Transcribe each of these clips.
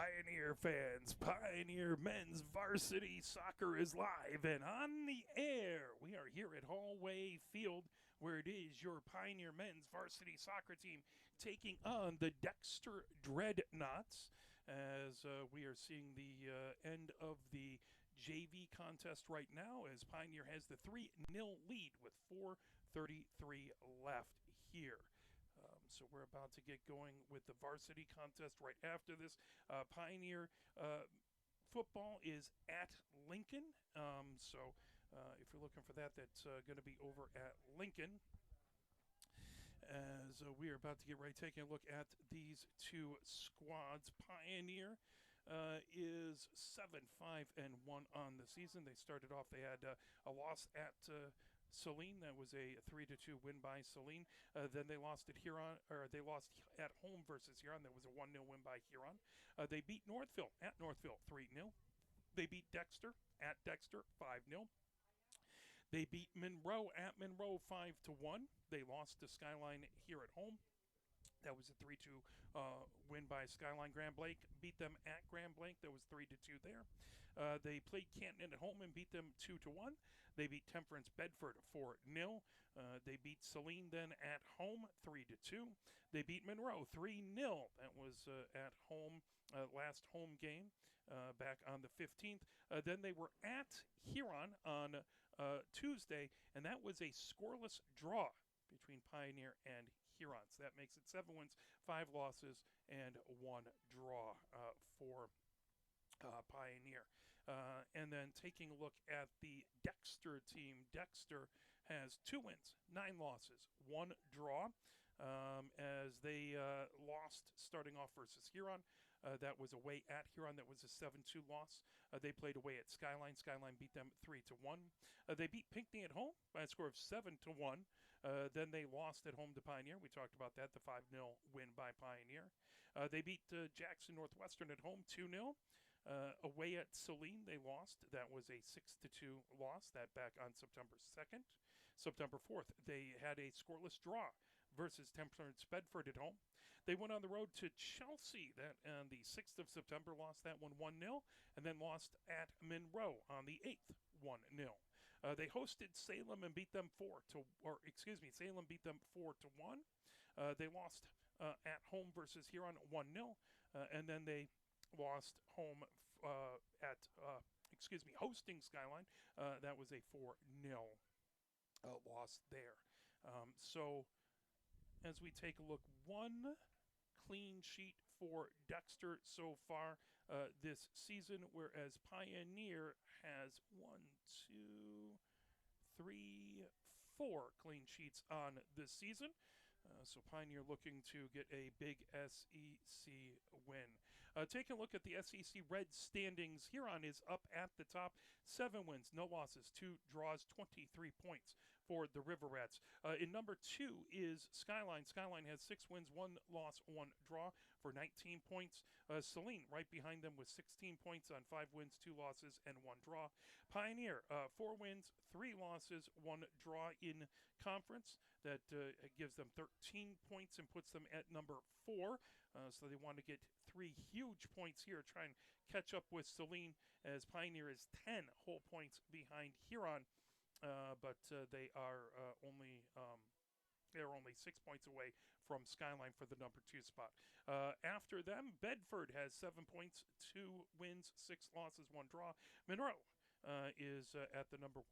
Pioneer fans, Pioneer men's varsity soccer is live and on the air. We are here at Hallway Field, where it is your Pioneer men's varsity soccer team taking on the Dexter Dreadnoughts, as we are seeing the end of the JV contest right now, as Pioneer has the 3-0 lead with 4:33 left here. So we're about to get going with the varsity contest right after this. Pioneer football is at Lincoln. So if you're looking for that, that's going to be over at Lincoln. As we are about to get right taking a look at these two squads. Pioneer is 7-5-1 on the season. They started off, they had a loss at Saline. That was a 3-2 win by Saline. Then they lost at Huron, or they lost at home versus Huron. That was a 1-0 win by Huron. They beat Northville at Northville 3-0. They beat Dexter at Dexter 5-0. They beat Monroe at Monroe 5-1. They lost to Skyline here at home. That was a 3-2 win by Skyline. Grand Blanc beat them at Grand Blanc. That was 3-2 there. They played Canton at home and beat them 2-1. They beat Temperance Bedford 4-0. They beat Saline then at home 3-2. They beat Monroe 3-0. That was at home, last home game back on the 15th. Then they were at Huron on Tuesday, and that was a scoreless draw between Pioneer and Huron. So that makes it 7 wins, 5 losses, and 1 draw for Pioneer. And then taking a look at the Dexter team, Dexter has 2 wins, 9 losses, 1 draw. As they lost starting off versus Huron. That was away at Huron. That was a 7-2 loss. They played away at Skyline. Skyline beat them 3-1. They beat Pinckney at home by a score of 7-1. Then they lost at home to Pioneer. We talked about that, the 5-0 win by Pioneer. They beat Jackson Northwestern at home 2-0. Away at Saline, they lost. That was a 6-2 loss. That back on September 2nd. September 4th, they had a scoreless draw versus Temperance Bedford at home. They went on the road to Chelsea. That on the 6th of September, lost that one 1-0, and then lost at Monroe on the 8th 1-0. They hosted Salem and beat them Salem beat them 4-1. They lost at home versus Huron 1-0, and then they lost home hosting Skyline. That was a 4-0 loss there. So as we take a look, 1 clean sheet for Dexter so far this season, whereas Pioneer has 4 clean sheets on this season. So Pioneer looking to get a big SEC win. Taking a look at the SEC Red standings, Huron is up at the top. 7 wins, no losses, 2 draws, 23 points for the River Rats. In number 2 is Skyline. Skyline has 6 wins, 1 loss, 1 draw for 19 points. Saline right behind them with 16 points on 5 wins, 2 losses, and 1 draw. Pioneer, 4 wins, 3 losses, 1 draw in conference. That gives them 13 points and puts them at number 4. So they want to get 3 huge points here, try and catch up with Saline, as Pioneer is 10 whole points behind Huron. But they are only 6 points away from Skyline for the number 2 spot. After them, Bedford has 7 points, 2 wins, 6 losses, 1 draw. Monroe is at the number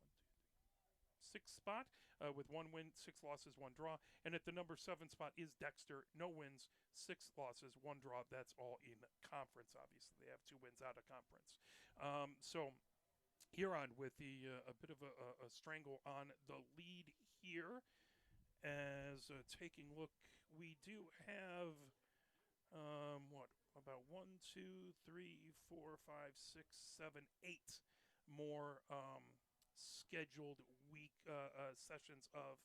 6 spot with 1 win, 6 losses, 1 draw. And at the number 7 spot is Dexter. No wins, 6 losses, 1 draw. That's all in conference, obviously. They have 2 wins out of conference. So Huron with the a bit of a strangle on the lead here. As taking a look, we do have about 1, 2, 3, 4, 5, 6, 7, 8 more scheduled week sessions of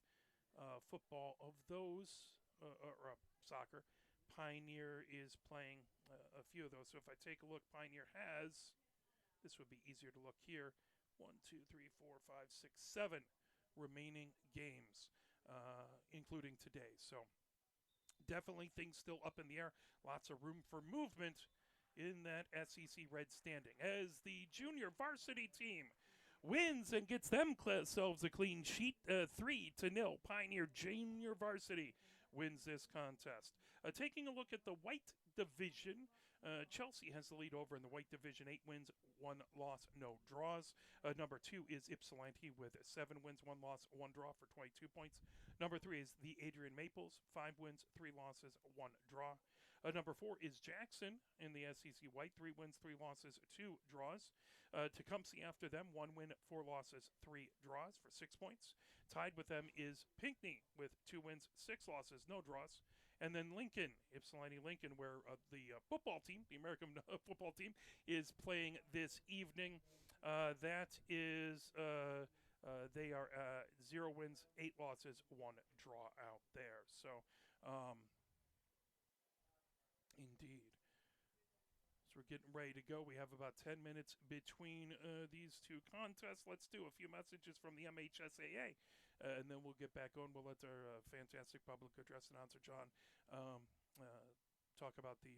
football. Of those, or soccer, Pioneer is playing a few of those. So if I take a look, Pioneer has, this would be easier to look here, 1, 2, 3, 4, 5, 6, 7 remaining games, including today. So definitely things still up in the air. Lots of room for movement in that SEC Red standing as the junior varsity team wins and gets themselves a clean sheet, 3-0. Pioneer Junior Varsity wins this contest. Taking a look at the white division, Chelsea has the lead over in the white division, 8 wins, 1 loss, no draws. Number 2 is Ypsilanti with 7 wins, 1 loss, 1 draw for 22 points. Number 3 is the Adrian Maples, 5 wins, 3 losses, 1 draw. Number 4 is Jackson in the SEC White, 3 wins, 3 losses, 2 draws. Tecumseh after them, 1 win, 4 losses, 3 draws for 6 points. Tied with them is Pinckney with 2 wins, 6 losses, no draws. And then Lincoln, Ypsilanti Lincoln, where the football team, the American football team, is playing this evening. That is, they are 0 wins, 8 losses, 1 draw out there. So, indeed. So we're getting ready to go. We have about 10 minutes between these two contests. Let's do a few messages from the MHSAA, and then we'll get back on. We'll let our fantastic public address announcer, John, talk about the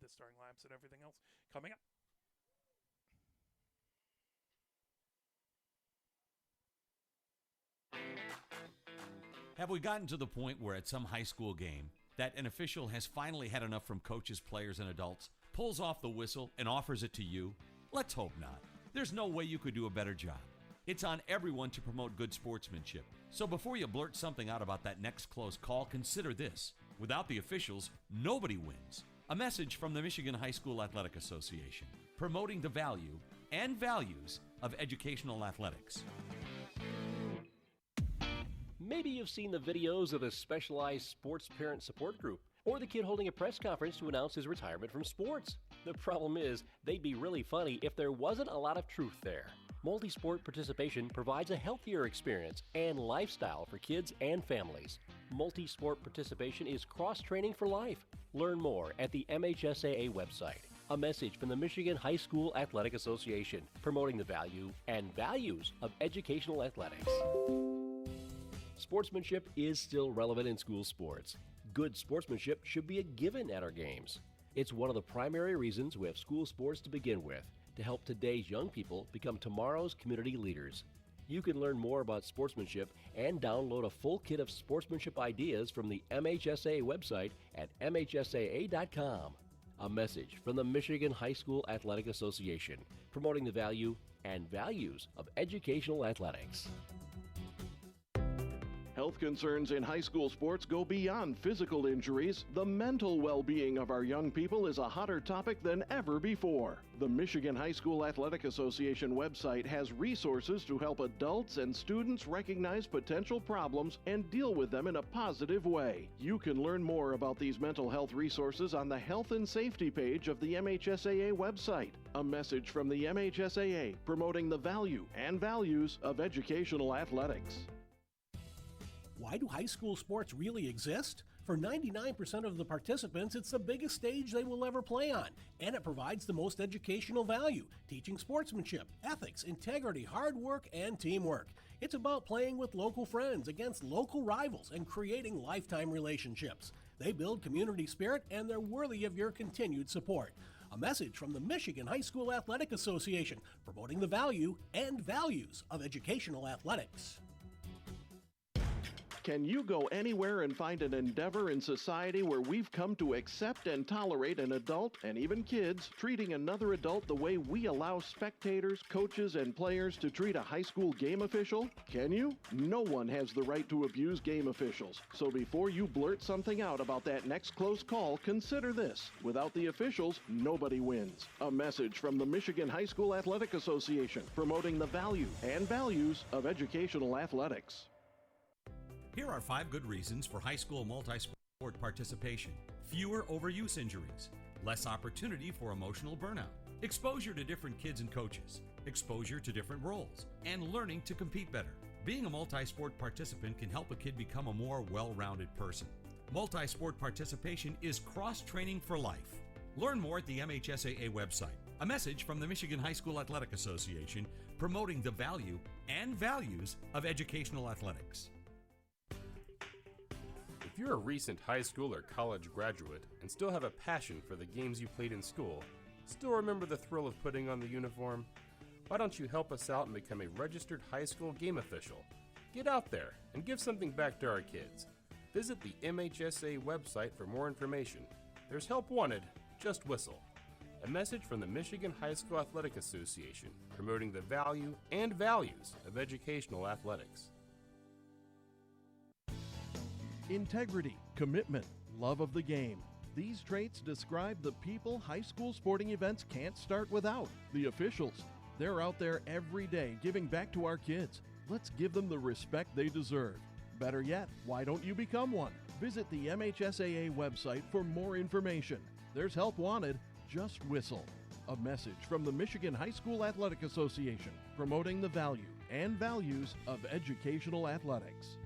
starting lineups and everything else coming up. Have we gotten to the point where at some high school game that an official has finally had enough from coaches, players, and adults, pulls off the whistle, and offers it to you? Let's hope not. There's no way you could do a better job. It's on everyone to promote good sportsmanship. So before you blurt something out about that next close call, consider this. Without the officials, nobody wins. A message from the Michigan High School Athletic Association, promoting the value and values of educational athletics. Maybe you've seen the videos of the specialized sports parent support group, or the kid holding a press conference to announce his retirement from sports. The problem is, they'd be really funny if there wasn't a lot of truth there. Multi-sport participation provides a healthier experience and lifestyle for kids and families. Multi-sport participation is cross-training for life. Learn more at the MHSAA website. A message from the Michigan High School Athletic Association, promoting the value and values of educational athletics. Sportsmanship is still relevant in school sports. Good sportsmanship should be a given at our games. It's one of the primary reasons we have school sports to begin with, to help today's young people become tomorrow's community leaders. You can learn more about sportsmanship and download a full kit of sportsmanship ideas from the MHSAA website at mhsaa.com. A message from the Michigan High School Athletic Association, promoting the value and values of educational athletics. Health concerns in high school sports go beyond physical injuries. The mental well-being of our young people is a hotter topic than ever before. The Michigan High School Athletic Association website has resources to help adults and students recognize potential problems and deal with them in a positive way. You can learn more about these mental health resources on the Health and Safety page of the MHSAA website. A message from the MHSAA promoting the value and values of educational athletics. Why do high school sports really exist? For 99% of the participants, it's the biggest stage they will ever play on, and it provides the most educational value, teaching sportsmanship, ethics, integrity, hard work, and teamwork. It's about playing with local friends against local rivals and creating lifetime relationships. They build community spirit, and they're worthy of your continued support. A message from the Michigan High School Athletic Association, promoting the value and values of educational athletics. Can you go anywhere and find an endeavor in society where we've come to accept and tolerate an adult, and even kids, treating another adult the way we allow spectators, coaches, and players to treat a high school game official? Can you? No one has the right to abuse game officials. So before you blurt something out about that next close call, consider this. Without the officials, nobody wins. A message from the Michigan High School Athletic Association, promoting the value and values of educational athletics. Here are 5 good reasons for high school multi-sport participation. Fewer overuse injuries, less opportunity for emotional burnout, exposure to different kids and coaches, exposure to different roles, and learning to compete better. Being a multi-sport participant can help a kid become a more well-rounded person. Multi-sport participation is cross-training for life. Learn more at the MHSAA website. A message from the Michigan High School Athletic Association, promoting the value and values of educational athletics. If you're a recent high school or college graduate and still have a passion for the games you played in school, still remember the thrill of putting on the uniform, why don't you help us out and become a registered high school game official? Get out there and give something back to our kids. Visit the MHSA website for more information. There's help wanted, just whistle. A message from the Michigan High School Athletic Association, promoting the value and values of educational athletics. Integrity, commitment, love of the game. These traits describe the people high school sporting events can't start without. The officials. They're out there every day giving back to our kids. Let's give them the respect they deserve. Better yet, why don't you become one? Visit the MHSAA website for more information. There's help wanted, just whistle. A message from the Michigan High School Athletic Association, promoting the value and values of educational athletics.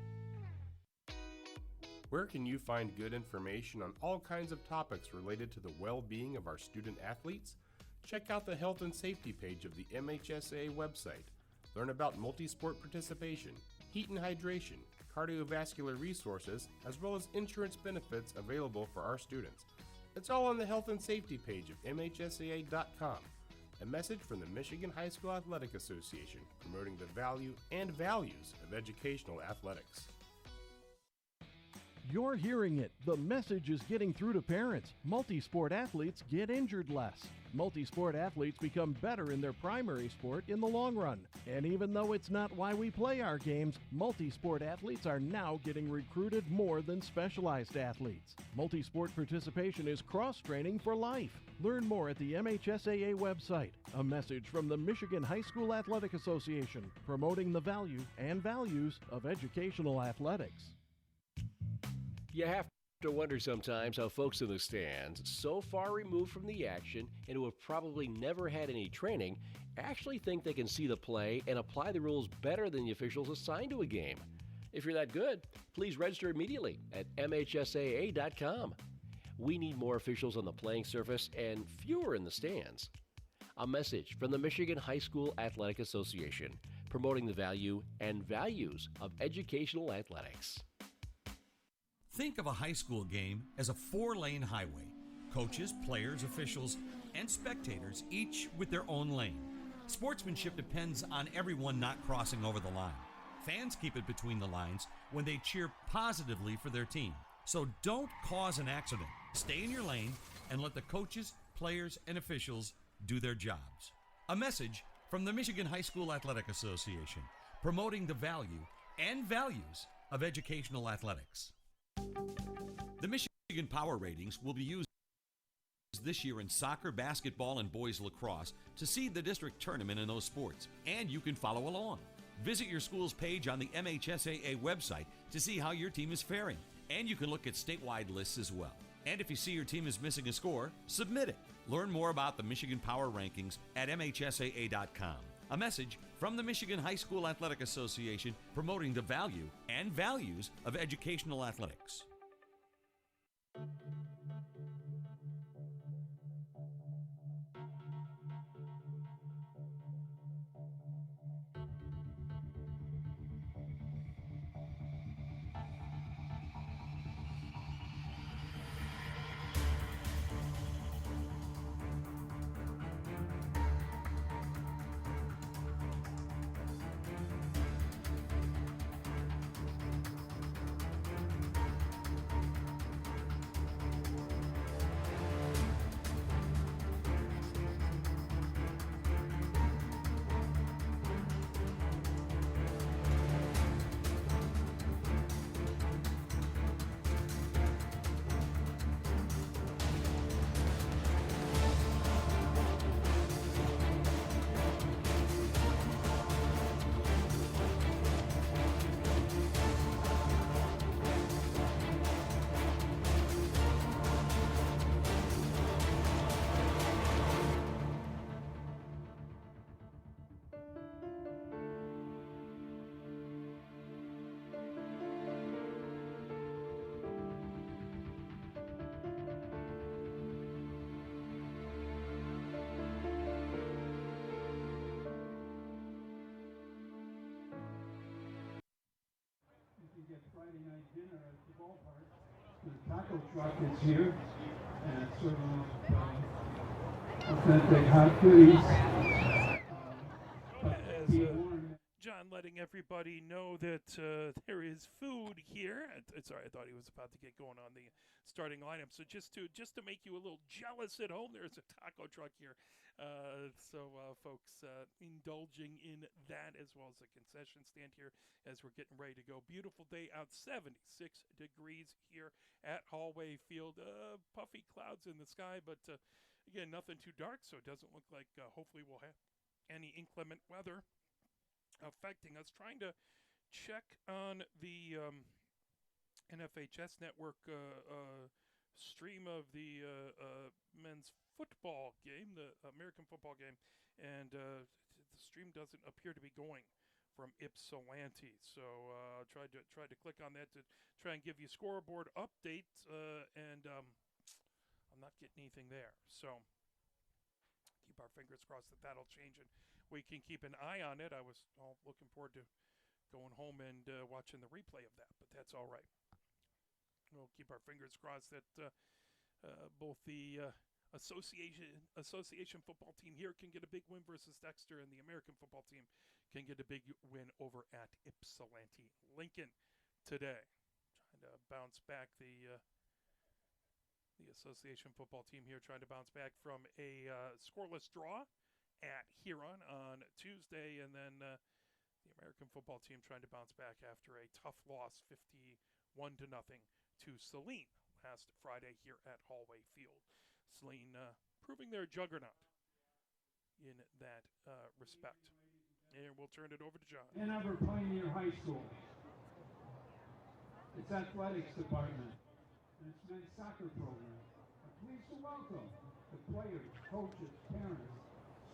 Where can you find good information on all kinds of topics related to the well-being of our student athletes? Check out the health and safety page of the MHSAA website. Learn about multi-sport participation, heat and hydration, cardiovascular resources, as well as insurance benefits available for our students. It's all on the health and safety page of MHSAA.com. A message from the Michigan High School Athletic Association, promoting the value and values of educational athletics. You're hearing it. The message is getting through to parents. Multi-sport athletes get injured less. Multi-sport athletes become better in their primary sport in the long run. And even though it's not why we play our games, multi-sport athletes are now getting recruited more than specialized athletes. Multi-sport participation is cross-training for life. Learn more at the MHSAA website. A message from the Michigan High School Athletic Association, promoting the value and values of educational athletics. You have to wonder sometimes how folks in the stands, so far removed from the action and who have probably never had any training, actually think they can see the play and apply the rules better than the officials assigned to a game. If you're that good, please register immediately at MHSAA.com. We need more officials on the playing surface and fewer in the stands. A message from the Michigan High School Athletic Association, promoting the value and values of educational athletics. Think of a high school game as a 4-lane highway. Coaches, players, officials, and spectators, each with their own lane. Sportsmanship depends on everyone not crossing over the line. Fans keep it between the lines when they cheer positively for their team. So don't cause an accident. Stay in your lane and let the coaches, players, and officials do their jobs. A message from the Michigan High School Athletic Association, promoting the value and values of educational athletics. The Michigan Power Ratings will be used this year in soccer, basketball, and boys lacrosse to seed the district tournament in those sports, and you can follow along. Visit your school's page on the MHSAA website to see how your team is faring, and you can look at statewide lists as well. And if you see your team is missing a score, submit it. Learn more about the Michigan Power Rankings at MHSAA.com. A message from the Michigan High School Athletic Association, promoting the value and values of educational athletics. like Friday night dinner at the ballpark. The taco truck is here, and it's serving up authentic hot goodies. As John letting everybody know that there is food here. Sorry, I thought he was about to get going on the starting lineup. So just to make you a little jealous at home, there's a taco truck here. Folks indulging in that, as well as a concession stand here as we're getting ready to go. Beautiful day out, 76 degrees here at Hallway Field. Puffy clouds in the sky, but again, nothing too dark, so it doesn't look like hopefully we'll have any inclement weather affecting us. Trying to check on the NFHS network stream of the men's football game, the American football game, and the stream doesn't appear to be going from Ypsilanti. So tried to click on that to try and give you scoreboard update, and I'm not getting anything there. So keep our fingers crossed that that'll change and we can keep an eye on it. I was looking forward to going home and watching the replay of that, but that's all right. We'll keep our fingers crossed that both the association football team here can get a big win versus Dexter, and the American football team can get a big win over at Ypsilanti Lincoln today. Trying to bounce back the association football team here, trying to bounce back from a scoreless draw at Huron on Tuesday, and then the American football team trying to bounce back after a tough loss, 51-0 to Saline last Friday here at Hallway Field. Saline proving their juggernaut in that respect. And we'll turn it over to John. Ann Arbor Pioneer High School. Its athletics department and its men's soccer program are pleased to welcome the players, coaches, parents,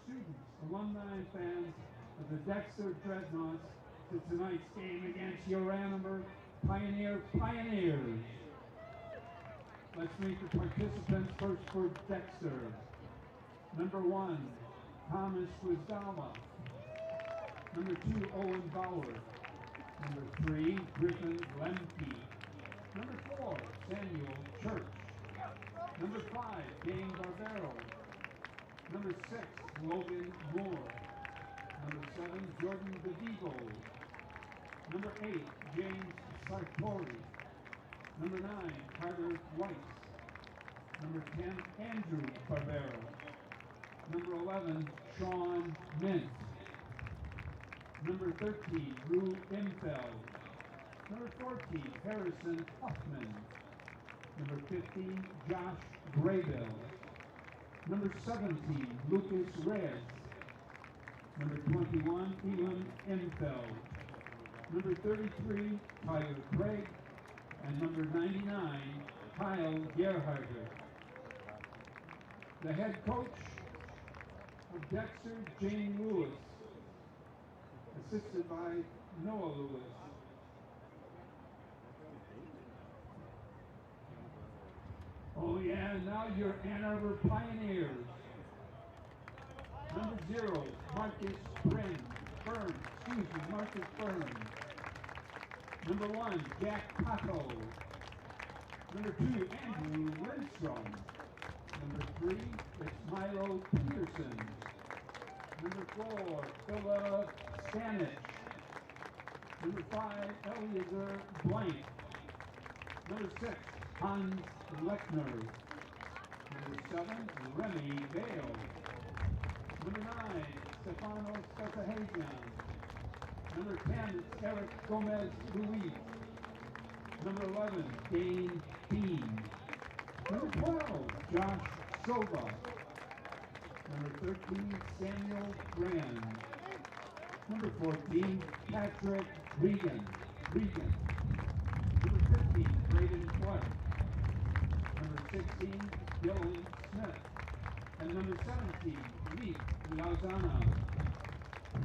students, alumni, and fans of the Dexter Dreadnoughts to tonight's game against your Ann Arbor Pioneers. Let's meet the participants. First for Dexter. Number 1, Thomas Wisdama. Number 2, Owen Bauer. Number 3, Griffin Lemke. Number 4, Samuel Church. Number 5, Dane Barbero. Number 6, Logan Moore. Number 7, Jordan Bedivo. Number 8, James Sartori. Number 9, Carter Weiss. Number 10, Andrew Barbero. Number 11, Sean Mintz. Number 13, Rue Imfeld. Number 14, Harrison Huffman. Number 15, Josh Graybill. Number 17, Lucas Reyes. Number 21, Ewan Imfeld. Number 33, Tyler Craig. And number 99, Kyle Gerharder. The head coach of Dexter, Jane Lewis, assisted by Noah Lewis. Oh yeah, now your Ann Arbor Pioneers. Number 0, Marcus Marcus Burns. Number 1, Jack Pato. Number 2, Andrew Lindstrom. Number 3, it's Milo Peterson. Number 4, Philip Stanich. Number 5, Eliezer Blank. Number 6, Hans Lechner. Number 7, Remy Bale. Number 9, Stefano Stefahasian. Number 10, Eric Gomez Ruiz. Number 11, Dane Bean. Number 12, Josh Soba. Number 13, Samuel Brand. Number 14, Patrick Regan. Number 15, Braden Clark. Number 16, Dylan Smith. And number 17, Lee Lauzana.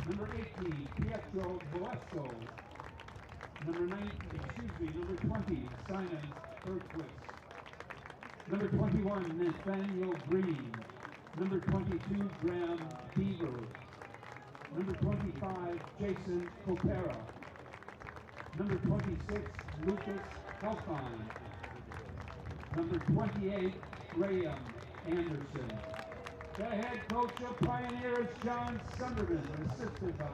Number 18, Pietro Boesco. Number 20, Simon Bergquist. Number 21, Nathaniel Green. Number 22, Graham Beaver. Number 25, Jason Copera. Number 26, Lucas Helfine. Number 28, Graham Anderson. The head coach of Pioneer is John Sunderman, assisted by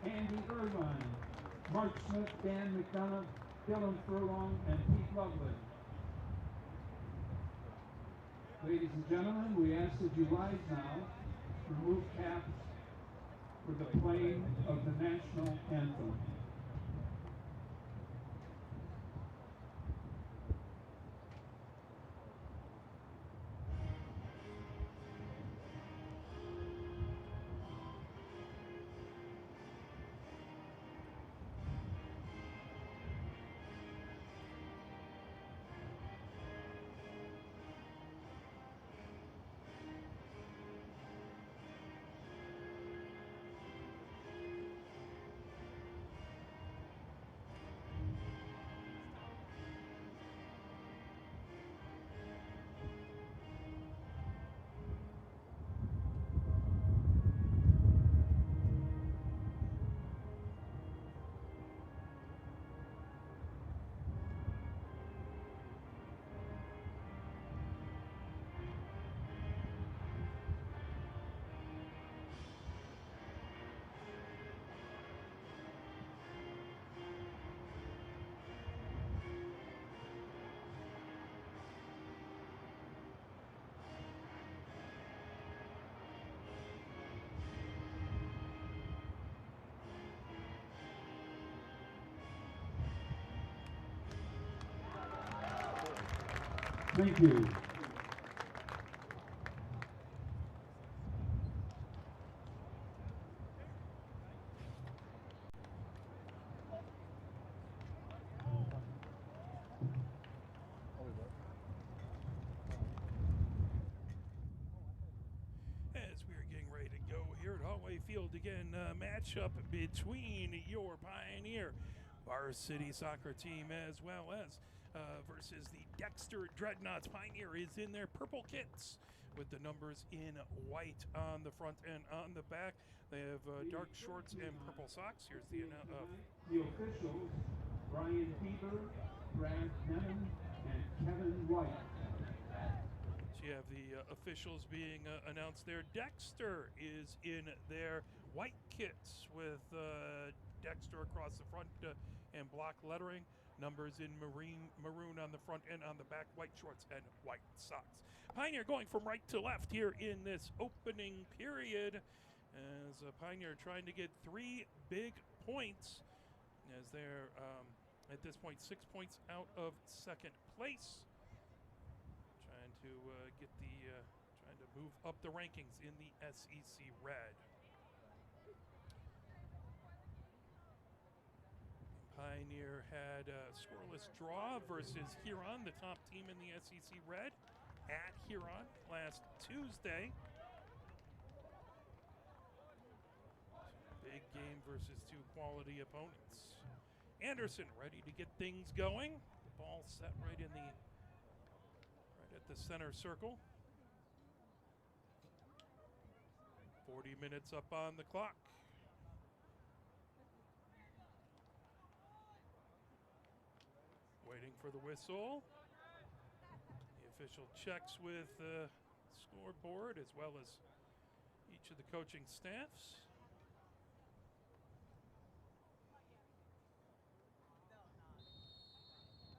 Andy Irvine, Mark Smith, Dan McDonough, Dylan Furlong, and Pete Loveland. Ladies and gentlemen, we ask that you rise now, remove caps for the playing of the national anthem. Thank you. As we are getting ready to go here at Hallway Field again, matchup between your Pioneer Varsity soccer team as well as versus the Dexter Dreadnoughts. Pioneer is in their purple kits with the numbers in white on the front and on the back. They have dark shorts and purple socks. Here's the The officials, Brian Bieber, Brad Nevin, and Kevin White. So you have the officials being announced there. Dexter is in their white kits with Dexter across the front and block lettering. Numbers in maroon on the front and on the back. White shorts and white socks. Pioneer going from right to left here in this opening period as Pioneer trying to get 3 big points as they're at this point 6 points out of second place. Trying to get the trying to move up the rankings in the SEC Red. Pioneer had a scoreless draw versus Huron, the top team in the SEC Red, at Huron last Tuesday. Big game versus 2 quality opponents. Anderson ready to get things going. The ball set right at the center circle. 40 minutes up on the clock. Waiting for the whistle. The official checks with the scoreboard as well as each of the coaching staffs.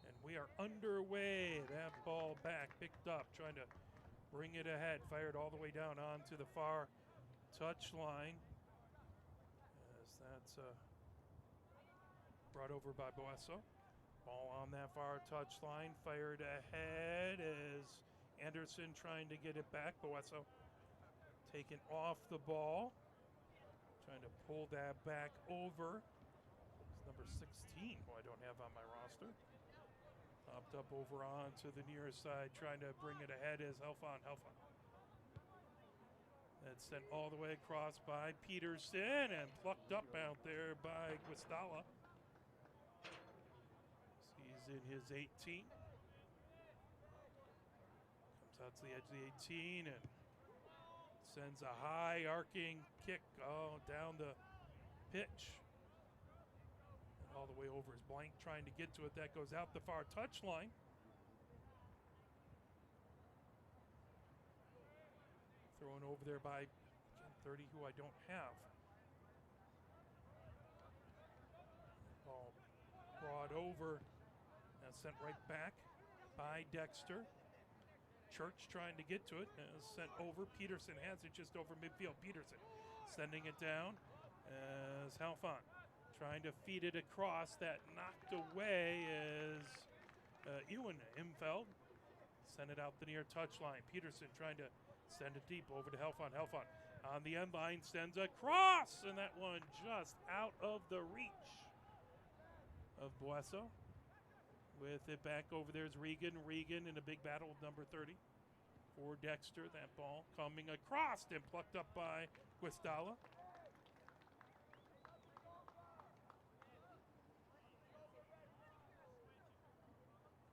And we are underway. That ball back, picked up, trying to bring it ahead. Fired all the way down onto the far touch line. As that's brought over by Boesso. Ball on that far touchline, fired ahead as Anderson trying to get it back. Boesso taken off the ball, trying to pull that back over. It's number 16, who I don't have on my roster. Popped up over onto the near side, trying to bring it ahead as Helfon. That's sent all the way across by Peterson and plucked up out there by Guastalla. In his 18. Comes out to the edge of the 18 and sends a high arcing kick down the pitch. And All the way over his blank, trying to get to it. That goes out the far touchline. Thrown over there by 30, who I don't have. Ball brought over. Now sent right back by Dexter. Church trying to get to it. Sent over. Peterson has it just over midfield. Peterson sending it down as Halfon trying to feed it across. That knocked away as Ewan Imfeld. Sent it out the near touchline. Peterson trying to send it deep over to Halfon. Halfon on the end line sends across, and that one just out of the reach of Bueso. With it back over there is Regan. Regan in a big battle with number 30 for Dexter. That ball coming across and plucked up by Guistala.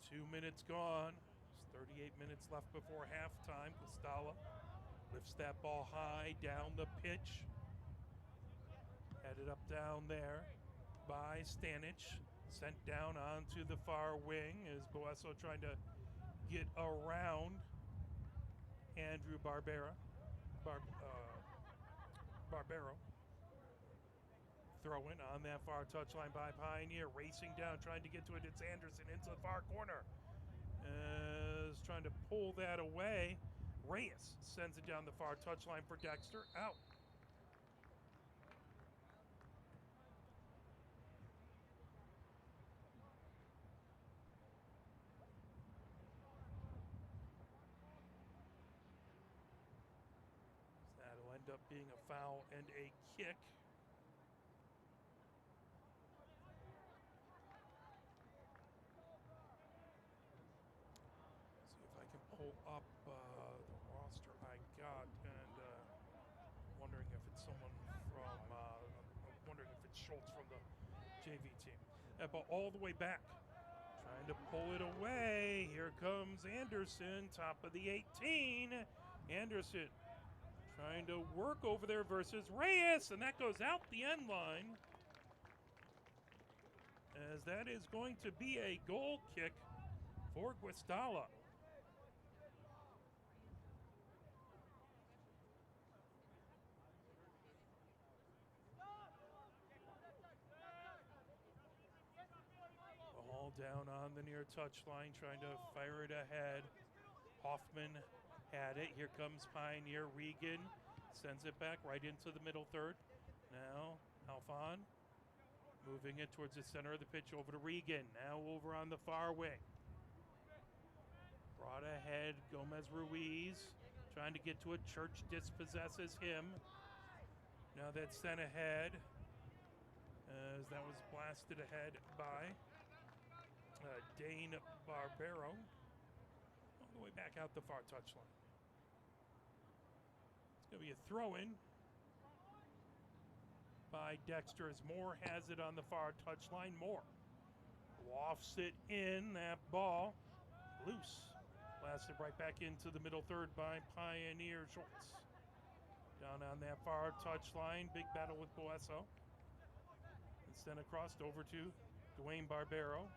Two minutes gone. There's 38 minutes left before halftime. Guistala lifts that ball high down the pitch. Headed up down there by Stanich. Sent down onto the far wing as Bueso trying to get around Andrew Barbero. Throw-in on that far touchline by Pioneer. Racing down, trying to get to it. It's Anderson into the far corner. Is trying to pull that away. Reyes sends it down the far touchline for Dexter. Out. That'll end up being a foul and a kick. Pull up the roster I got, and wondering if it's someone from, wondering if it's Schultz from the JV team. That ball all the way back, trying to pull it away. Here comes Anderson, top of the 18. Anderson trying to work over there versus Reyes, and that goes out the end line. As that is going to be a goal kick for Guistala. Down on the near touchline, trying to fire it ahead. Hoffman had it. Here comes Pioneer. Regan sends it back right into the middle third. Now Halfon moving it towards the center of the pitch over to Regan. Now over on the far wing. Brought ahead. Gomez Ruiz trying to get to it. Church dispossesses him. Now that's sent ahead as that was blasted ahead by Dane Barbero, all the way back out the far touchline. It's going to be a throw-in by Dexter as Moore has it on the far touchline. Moore lofts it in. That ball loose. Blasted right back into the middle third by Pioneer Schultz. Down on that far touchline. Big battle with Bueso. It's then across over to Dwayne Barbero.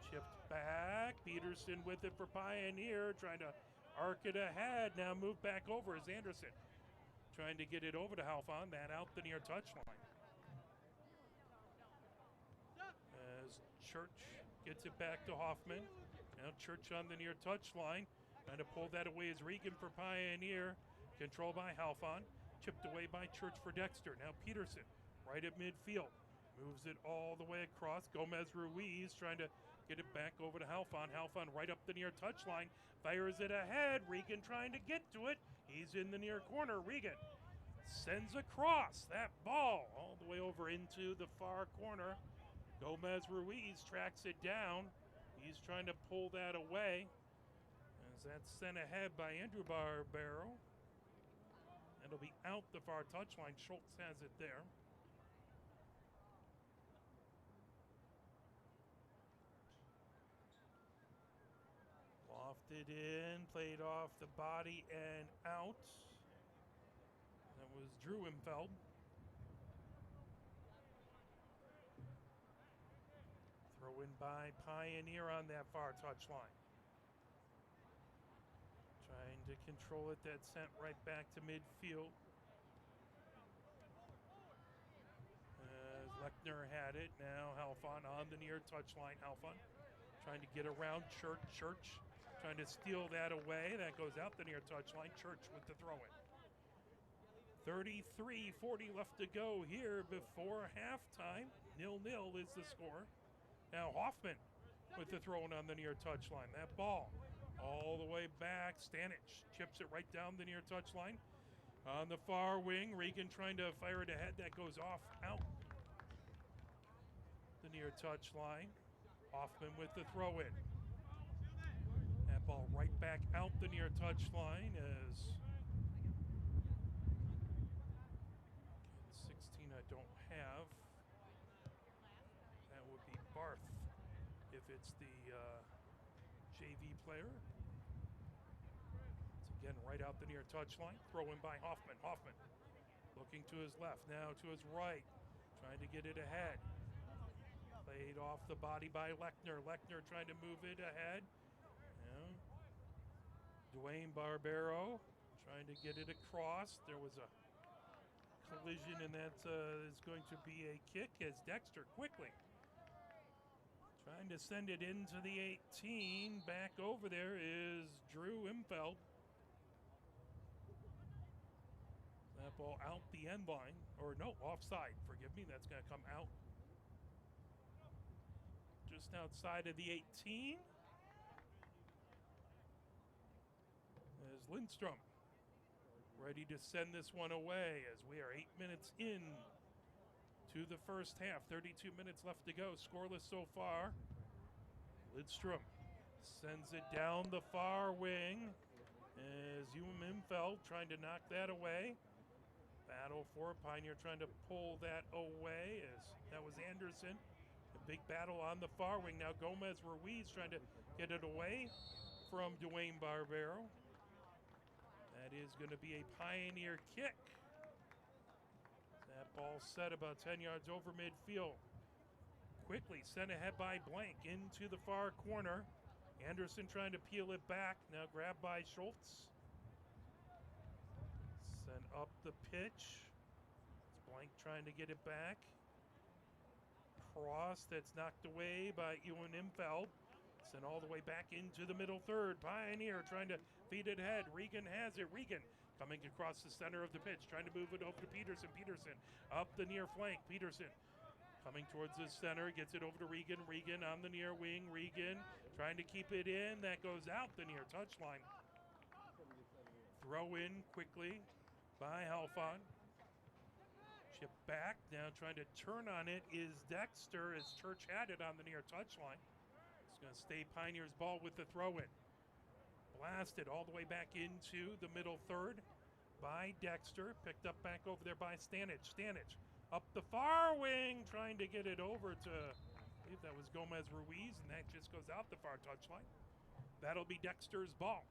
Chipped back. Peterson with it for Pioneer. Trying to arc it ahead. Now move back over as Anderson. Trying to get it over to Halfon. That out the near touchline. As Church gets it back to Hoffman. Now Church on the near touchline. Trying to pull that away as Regan for Pioneer. Controlled by Halfon. Chipped away by Church for Dexter. Now Peterson right at midfield. Moves it all the way across. Gomez Ruiz trying to get it back over to Halfon. Halfon right up the near touchline. Fires it ahead. Regan trying to get to it. He's in the near corner. Regan sends across that ball all the way over into the far corner. Gomez Ruiz tracks it down. He's trying to pull that away as that's sent ahead by Andrew Barbero. It'll be out the far touchline. Schultz has it there. Lofted in, played off the body and out. That was Drew Imfeld. Throw in by Pioneer on that far touchline. Trying to control it, that sent right back to midfield. As Lechner had it, now Halfon on the near touchline. Halfon trying to get around Church trying to steal that away. That goes out the near touchline. Church with the throw-in. 33:40 left to go here before halftime. 0-0 is the score. Now Hoffman with the throw-in on the near touchline. That ball all the way back. Stanich chips it right down the near touchline. On the far wing, Regan trying to fire it ahead. That goes off out the near touchline. Hoffman with the throw-in. That ball right back out the near touchline as 16 I don't have. That would be Barth if it's the JV player. It's again right out the near touchline. Throw in by Hoffman. Hoffman looking to his left, now to his right. Trying to get it ahead. Played off the body by Lechner. Lechner trying to move it ahead. Yeah. Dwayne Barbero trying to get it across. There was a collision, and that is going to be a kick as Dexter quickly trying to send it into the 18. Back over there is Drew Imfeld. That ball out the end line. Or no, offside. Forgive me. That's going to come out just outside of the 18. As Lindstrom ready to send this one away as we are 8 minutes in to the first half. 32 minutes left to go. Scoreless so far. Lindstrom sends it down the far wing as Imfeld trying to knock that away. Battle for Pioneer trying to pull that away as that was Anderson. A big battle on the far wing. Now Gomez Ruiz trying to get it away from Dwayne Barbero. That is going to be a Pioneer kick. That ball set about 10 yards over midfield. Quickly sent ahead by Blank into the far corner. Anderson trying to peel it back. Now grabbed by Schultz. Sent up the pitch. It's Blank trying to get it back. Cross that's knocked away by Ewan Imfeld. Sent all the way back into the middle third. Pioneer trying to feed it ahead. Regan has it. Regan coming across the center of the pitch. Trying to move it over to Peterson. Peterson up the near flank. Peterson coming towards the center. Gets it over to Regan. Regan on the near wing. Regan trying to keep it in. That goes out the near touchline. Throw in quickly by Halfon. Chip back. Now trying to turn on it is Dexter as Church had it on the near touchline. It's going to stay Pioneer's ball with the throw-in. Blasted all the way back into the middle third by Dexter. Picked up back over there by Stanich. Stanich up the far wing trying to get it over to, I believe that was Gomez Ruiz, and that just goes out the far touchline. That'll be Dexter's ball.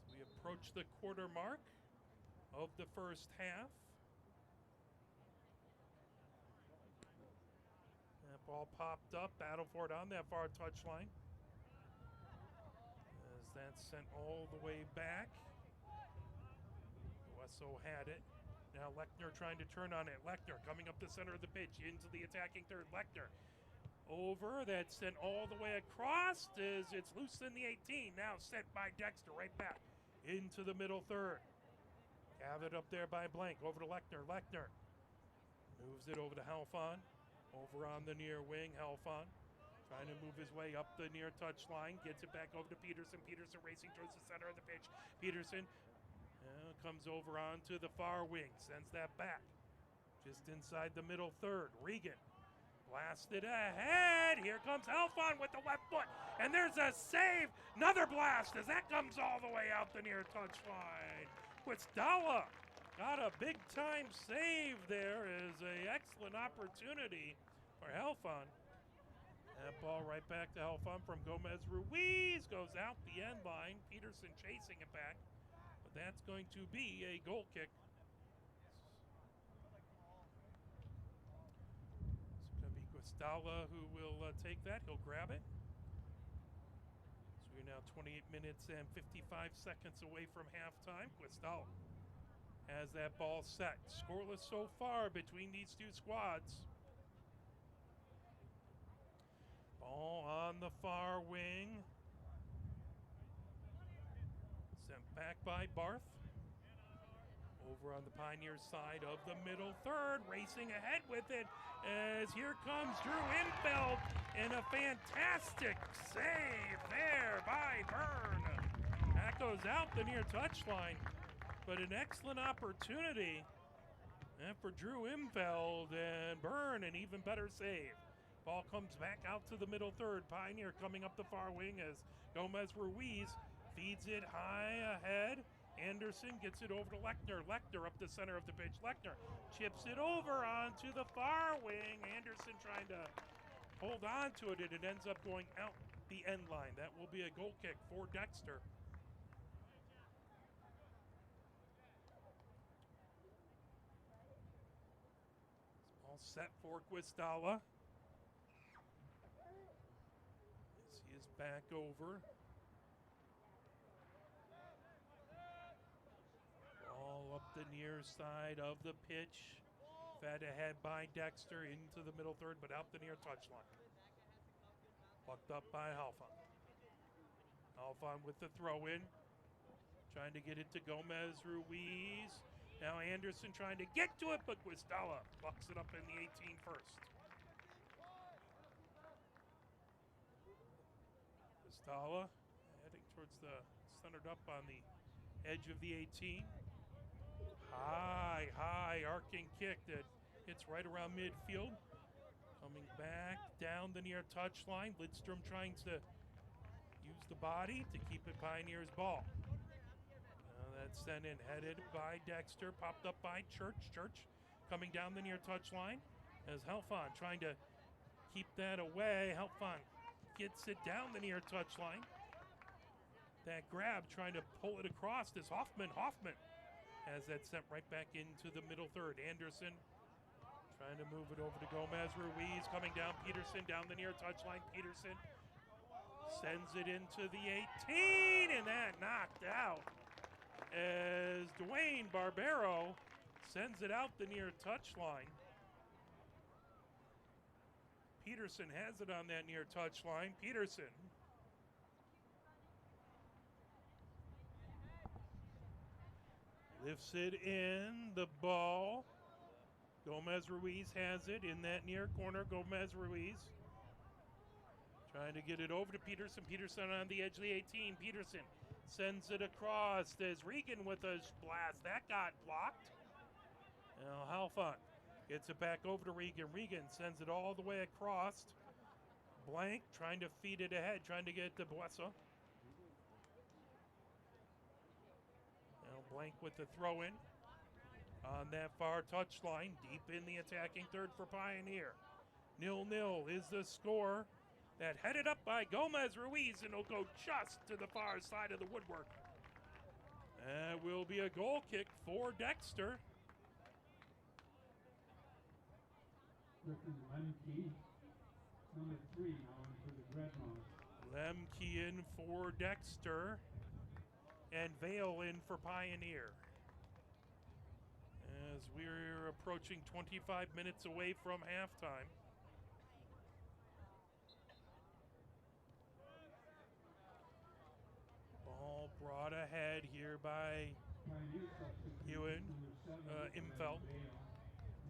As we approach the quarter mark of the first half. That ball popped up. Battle for it on that far touchline. As that's sent all the way back. Wesso had it. Now Lechner trying to turn on it. Lechner coming up the center of the pitch into the attacking third. Lechner over. That's sent all the way across as it's loose in the 18. Now sent by Dexter right back into the middle third. Gathered up there by Blank. Over to Lechner. Lechner moves it over to Halfon. Over on the near wing. Halfon trying to move his way up the near touchline. Gets it back over to Peterson. Peterson racing towards the center of the pitch. Peterson comes over onto the far wing. Sends that back. Just inside the middle third. Regan blasted ahead. Here comes Halfon with the left foot. And there's a save. Another blast as that comes all the way out the near touchline. Quizdala got a big-time save there. Is an excellent opportunity for Halfon. That ball right back to Halfon from Gomez Ruiz. Goes out the end line. Peterson chasing it back. But that's going to be a goal kick. Quistala who will take that. He'll grab it. So we're now 28 minutes and 55 seconds away from halftime. Quistala has that ball set. Scoreless so far between these two squads. Ball on the far wing. Sent back by Barth. Over on the Pioneers side of the middle third, racing ahead with it as here comes Drew Infeld, and a fantastic save there by Byrne. That goes out the near touchline, but an excellent opportunity for Drew Infeld, and Byrne an even better save. Ball comes back out to the middle third. Pioneer coming up the far wing as Gomez Ruiz feeds it high ahead. Anderson gets it over to Lechner. Lechner up the center of the pitch. Lechner chips it over onto the far wing. Anderson trying to hold on to it, and it ends up going out the end line. That will be a goal kick for Dexter. All set for Quistala. As he is back over. All up the near side of the pitch. Fed ahead by Dexter into the middle third, but out the near touchline. Plucked up by Halfon. Halfon with the throw in. Trying to get it to Gomez Ruiz. Now Anderson trying to get to it, but Quistala bucks it up in the 18 first. Quistala heading towards the centered up on the edge of the 18. High arcing kick that hits right around midfield. Coming back down the near touchline. Lidstrom trying to use the body to keep it Pioneers ball. That's sent in, headed by Dexter, popped up by Church. Church coming down the near touchline as Halfon trying to keep that away. Halfon gets it down the near touchline. That grab trying to pull it across is Hoffman. Hoffman has that sent right back into the middle third. Anderson trying to move it over to Gomez Ruiz. Coming down, Peterson down the near touchline. Peterson sends it into the 18, and that knocked out as Dwayne Barbero sends it out the near touchline. Peterson has it on that near touchline. Peterson lifts it in, the ball. Gomez Ruiz has it in that near corner. Gomez Ruiz trying to get it over to Peterson. Peterson on the edge of the 18. Peterson sends it across. There's Regan with a blast. That got blocked. Now Halfon gets it back over to Regan. Regan sends it all the way across. Blank trying to feed it ahead, trying to get it to Buesa. Now Blank with the throw in on that far touchline, deep in the attacking third for Pioneer. 0-0 is the score. That headed up by Gomez Ruiz, and it'll go just to the far side of the woodwork. That will be a goal kick for Dexter. Griffin Lemke, number 3 now in for the Dreadnoughts. Lemke in for Dexter, and Vale in for Pioneer. As we're approaching 25 minutes away from halftime. Ball brought ahead here by Ewan Imfeld.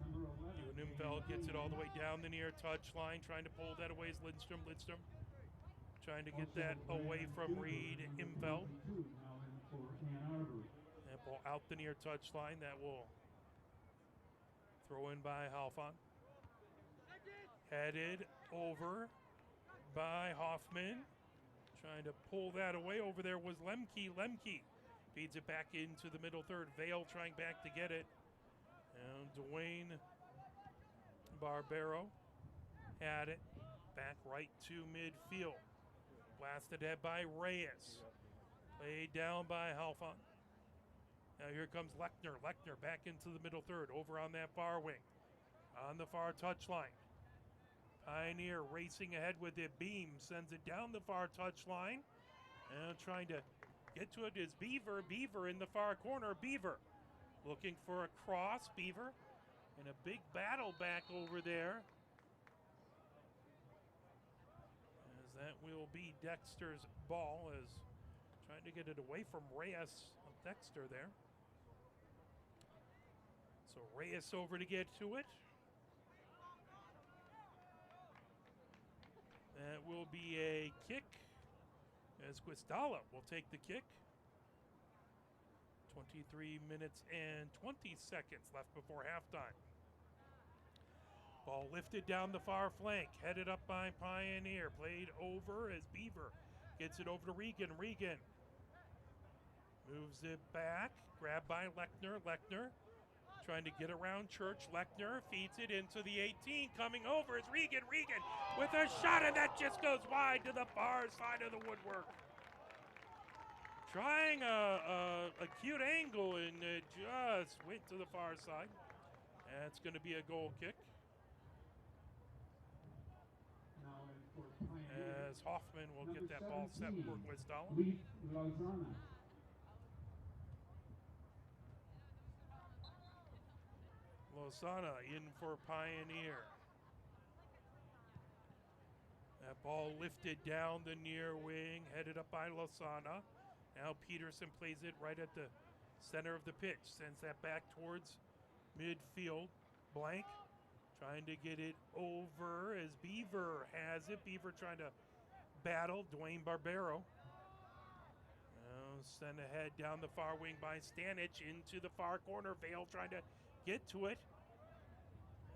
Ewan Imfeld gets it all the way down the near touchline, trying to pull that away is Lindstrom. Lindstrom trying to get that away from Reed Imfeld. That ball out the near touchline. That will throw in by Halfon. Headed over by Hoffman. Trying to pull that away. Over there was Lemke. Lemke feeds it back into the middle third. Vale trying back to get it. And Dwayne Barbero had it. Back right to midfield. Blasted ahead by Reyes. Played down by Halfon. Now here comes Lechner. Lechner back into the middle third. Over on that far wing. On the far touchline. Pioneer racing ahead with it. Beam sends it down the far touchline. And trying to get to it is Beaver. Beaver in the far corner. Beaver looking for a cross. Beaver in a big battle back over there. As that will be Dexter's ball, as trying to get it away from Reyes of Dexter there. So Reyes over to get to it. That will be a kick, as Guistalla will take the kick. 23 minutes and 20 seconds left before halftime. Ball lifted down the far flank, headed up by Pioneer. Played over as Beaver gets it over to Regan. Regan moves it back, grabbed by Lechner. Lechner trying to get around Church. Lechner feeds it into the 18. Coming over is Regan. Regan with a shot, and that just goes wide to the far side of the woodwork. Trying a cute angle, and it just went to the far side. That's going to be a goal kick. As Hoffman will get that ball set for Guistalla. Lozana in for Pioneer. That ball lifted down the near wing, headed up by Lozana. Now Peterson plays it right at the center of the pitch, sends that back towards midfield. Blank trying to get it over as Beaver has it. Beaver trying to battle Dwayne Barbero. Now sent ahead down the far wing by Stanich into the far corner. Vale trying to get to it.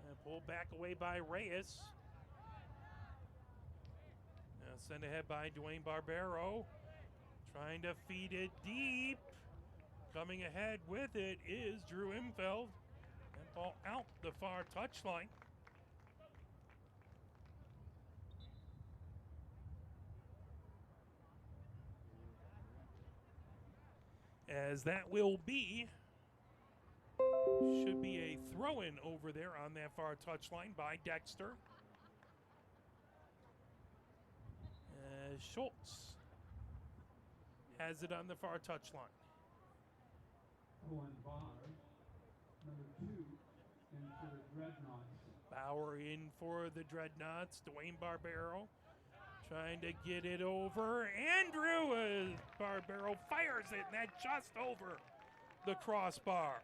And pulled back away by Reyes. Now sent ahead by Dwayne Barbero. Trying to feed it deep. Coming ahead with it is Drew Imfeld. And ball out the far touchline. As that will be, should be a throw-in over there on that far touchline by Dexter. Schultz has it on the far touchline. Owen Barr, number 2, in for the Dreadnoughts. Bauer in for the Dreadnoughts. Dwayne Barbero trying to get it over. Andrew Barbero fires it, and that just over the crossbar.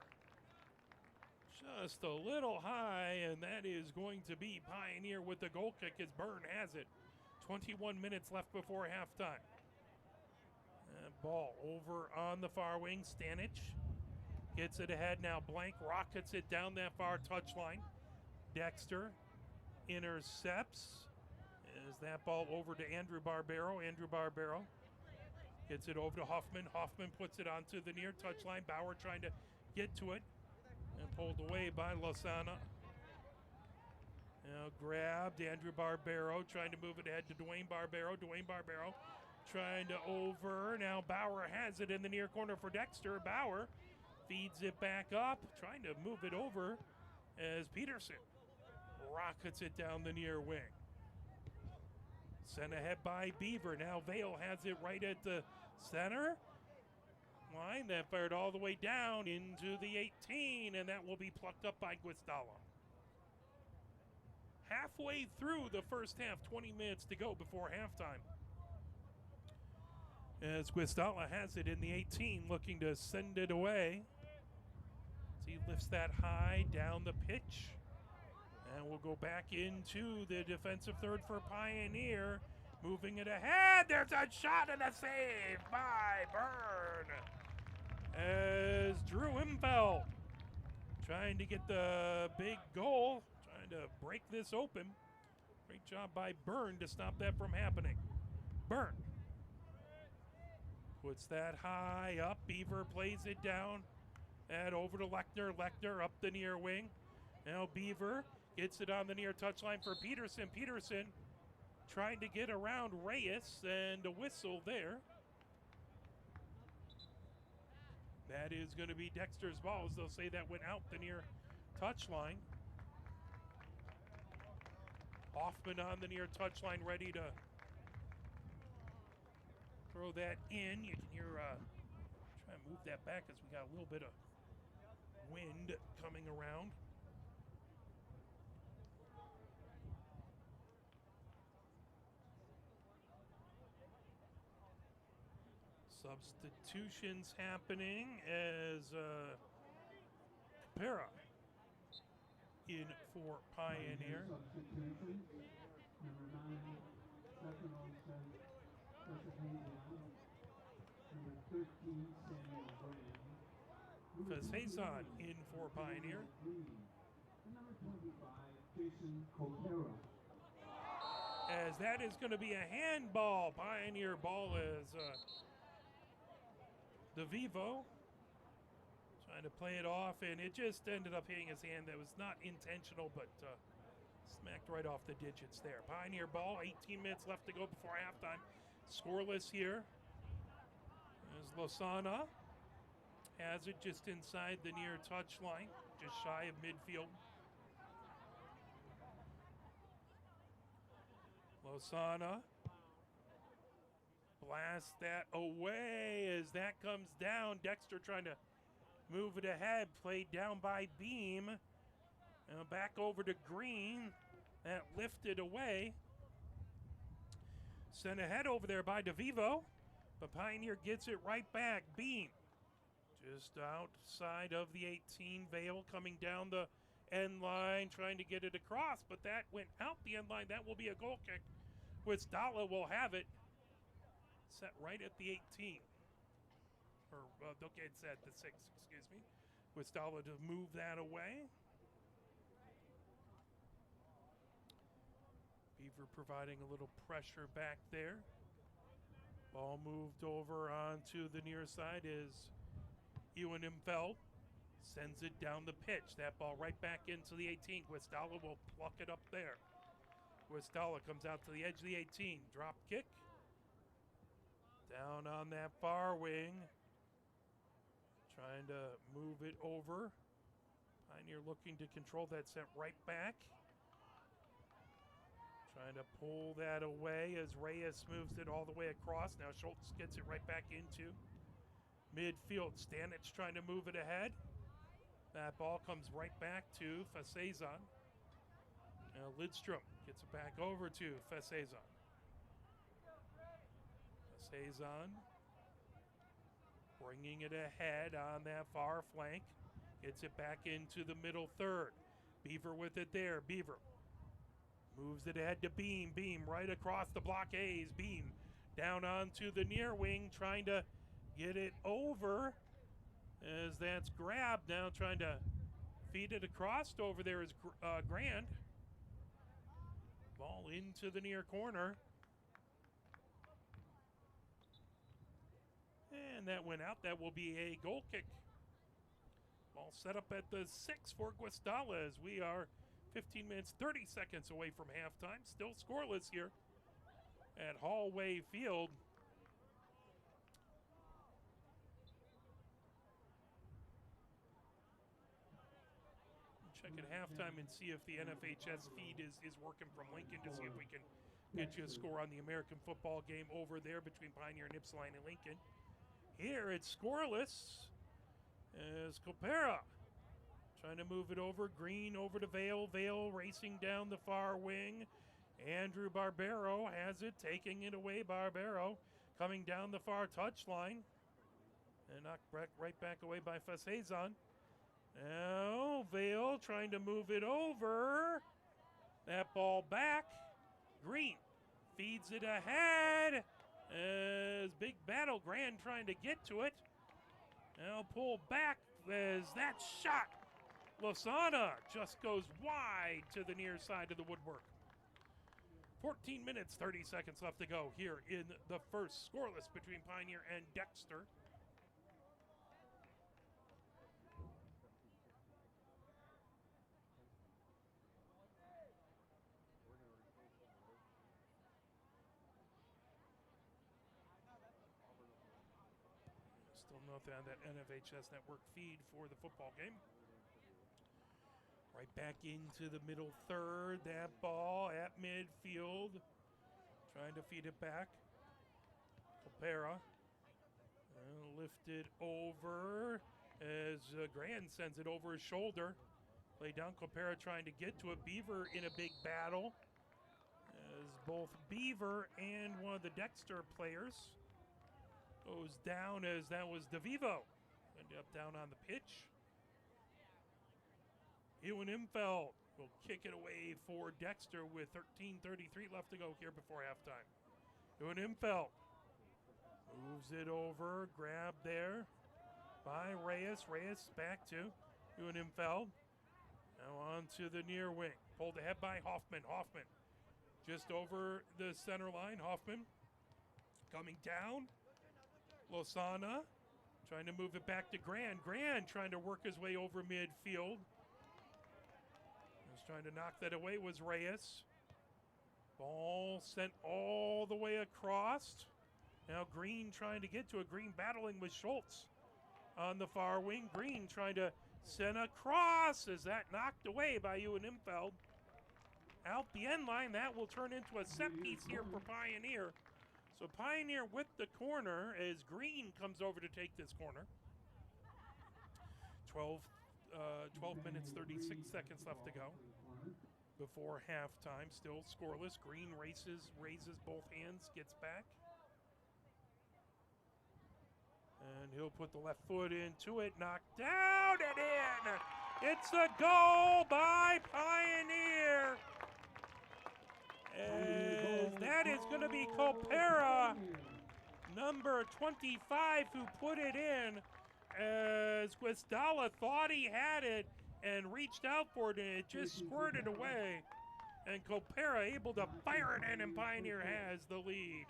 Just a little high, and that is going to be Pioneer with the goal kick as Byrne has it. 21 minutes left before halftime. Ball over on the far wing. Stanich gets it ahead now. Blank rockets it down that far touchline. Dexter intercepts. Is that ball over to Andrew Barbero. Andrew Barbero gets it over to Hoffman. Hoffman puts it onto the near touchline. Bauer trying to get to it and pulled away by Lozana. Now grabbed Andrew Barbero, trying to move it ahead to Dwayne Barbero. Dwayne Barbero trying to over. Now Bauer has it in the near corner for Dexter. Bauer feeds it back up, trying to move it over as Peterson rockets it down the near wing. Sent ahead by Beaver. Now Vale has it right at the center line. That fired all the way down into the 18, and that will be plucked up by Guistalla. Halfway through the first half, 20 minutes to go before halftime. As Guistalla has it in the 18, looking to send it away. As he lifts that high down the pitch. And we'll go back into the defensive third for Pioneer. Moving it ahead. There's a shot and a save by Byrne. As Drew Imfeld trying to get the big goal. Trying to break this open. Great job by Byrne to stop that from happening. Byrne puts that high up. Beaver plays it down. And over to Lechner. Lechner up the near wing. Now Beaver gets it on the near touchline for Peterson. Peterson trying to get around Reyes, and a whistle there. That is going to be Dexter's ball, as they'll say that went out the near touchline. Hoffman on the near touchline, ready to throw that in. You can hear, try and move that back as we got a little bit of wind coming around. Substitutions happening as Capera in for Pioneer. Substitution. Number 9, Stefano says Pasadena. Number 13, Samuel Graham. Faison in for Pioneer. And number 25, Jason Copera. As that is going to be a handball. Pioneer ball is DeVivo trying to play it off, and it just ended up hitting his hand. That was not intentional, but smacked right off the digits there. Pioneer ball, 18 minutes left to go before halftime. Scoreless here. As Losana has it just inside the near touchline, just shy of midfield. Losana blast that away as that comes down. Dexter trying to move it ahead, played down by Beam. Back over to Green. That lifted away. Sent ahead over there by DeVivo. But Pioneer gets it right back. Beam just outside of the 18. Vale coming down the end line, trying to get it across, but that went out the end line. That will be a goal kick. Wistala will have it. Set right at the 18. Or, okay, it's at the 6, excuse me. Wistala to move that away. Beaver providing a little pressure back there. Ball moved over onto the near side is Ewan Imfeld. Sends it down the pitch. That ball right back into the 18. Wistala will pluck it up there. Wistala comes out to the edge of the 18. Drop kick. Down on that far wing. Trying to move it over. Pioneer looking to control that, sent right back. Trying to pull that away as Reyes moves it all the way across. Now Schultz gets it right back into midfield. Stanich trying to move it ahead. That ball comes right back to Faisazon. Now Lidstrom gets it back over to Faisazon. Faisazon bringing it ahead on that far flank. Gets it back into the middle third. Beaver with it there. Beaver moves it ahead to Beam. Beam right across the blockades. Beam down onto the near wing, trying to get it over. As that's grabbed now, trying to feed it across over there is Grand. Ball into the near corner. And that went out. That will be a goal kick. Ball set up at the 6 for Guastalla as we are 15 minutes, 30 seconds away from halftime. Still scoreless here at Hallway Field. Check at halftime and see if the NFHS feed is working from Lincoln to see if we can get you a score on the American football game over there between Pioneer and Ypsilanti and Lincoln. Here it's scoreless as Copera trying to move it over. Green over to Vale. Vale racing down the far wing. Andrew Barbero has it, taking it away. Barbero coming down the far touchline. And knocked right back away by Faisazon. Now Vale trying to move it over. That ball back. Green feeds it ahead. As big battle, Grand trying to get to it. Now pull back as that shot. Losana just goes wide to the near side of the woodwork. 14 minutes, 30 seconds left to go here in the first, scoreless between Pioneer and Dexter. Still nothing on that NFHS network feed for the football game. Right back into the middle third. That ball at midfield. Trying to feed it back. Opera. Lifted over as Grand sends it over his shoulder. Play down. Copera trying to get to it. Beaver in a big battle. As both Beaver and one of the Dexter players goes down, as that was DeVivo. Ended up down on the pitch. Ewan Imfeld will kick it away for Dexter with 13:33 left to go here before halftime. Ewan Imfeld moves it over, grab there by Reyes. Reyes back to Ewan Imfeld. Now on to the near wing. Pulled ahead by Hoffman. Hoffman just over the center line. Hoffman coming down. Losana trying to move it back to Grand. Grand trying to work his way over midfield. Was trying to knock that away was Reyes. Ball sent all the way across. Now Green trying to get to it. Green battling with Schultz on the far wing. Green trying to send across. Is that knocked away by Ewan Imfeld? Out the end line, that will turn into a set piece here for Pioneer. So Pioneer with the corner as Green comes over to take this corner. 12 minutes, 36 seconds left to go before halftime. Still scoreless. Green raises both hands, gets back. And he'll put the left foot into it, knocked down and in. It's a goal by Pioneer. And that is going to be Copera, number 25, who put it in, as Guastalla thought he had it and reached out for it, and it just squirted away. And Copera able to fire it in, and Pioneer has the lead.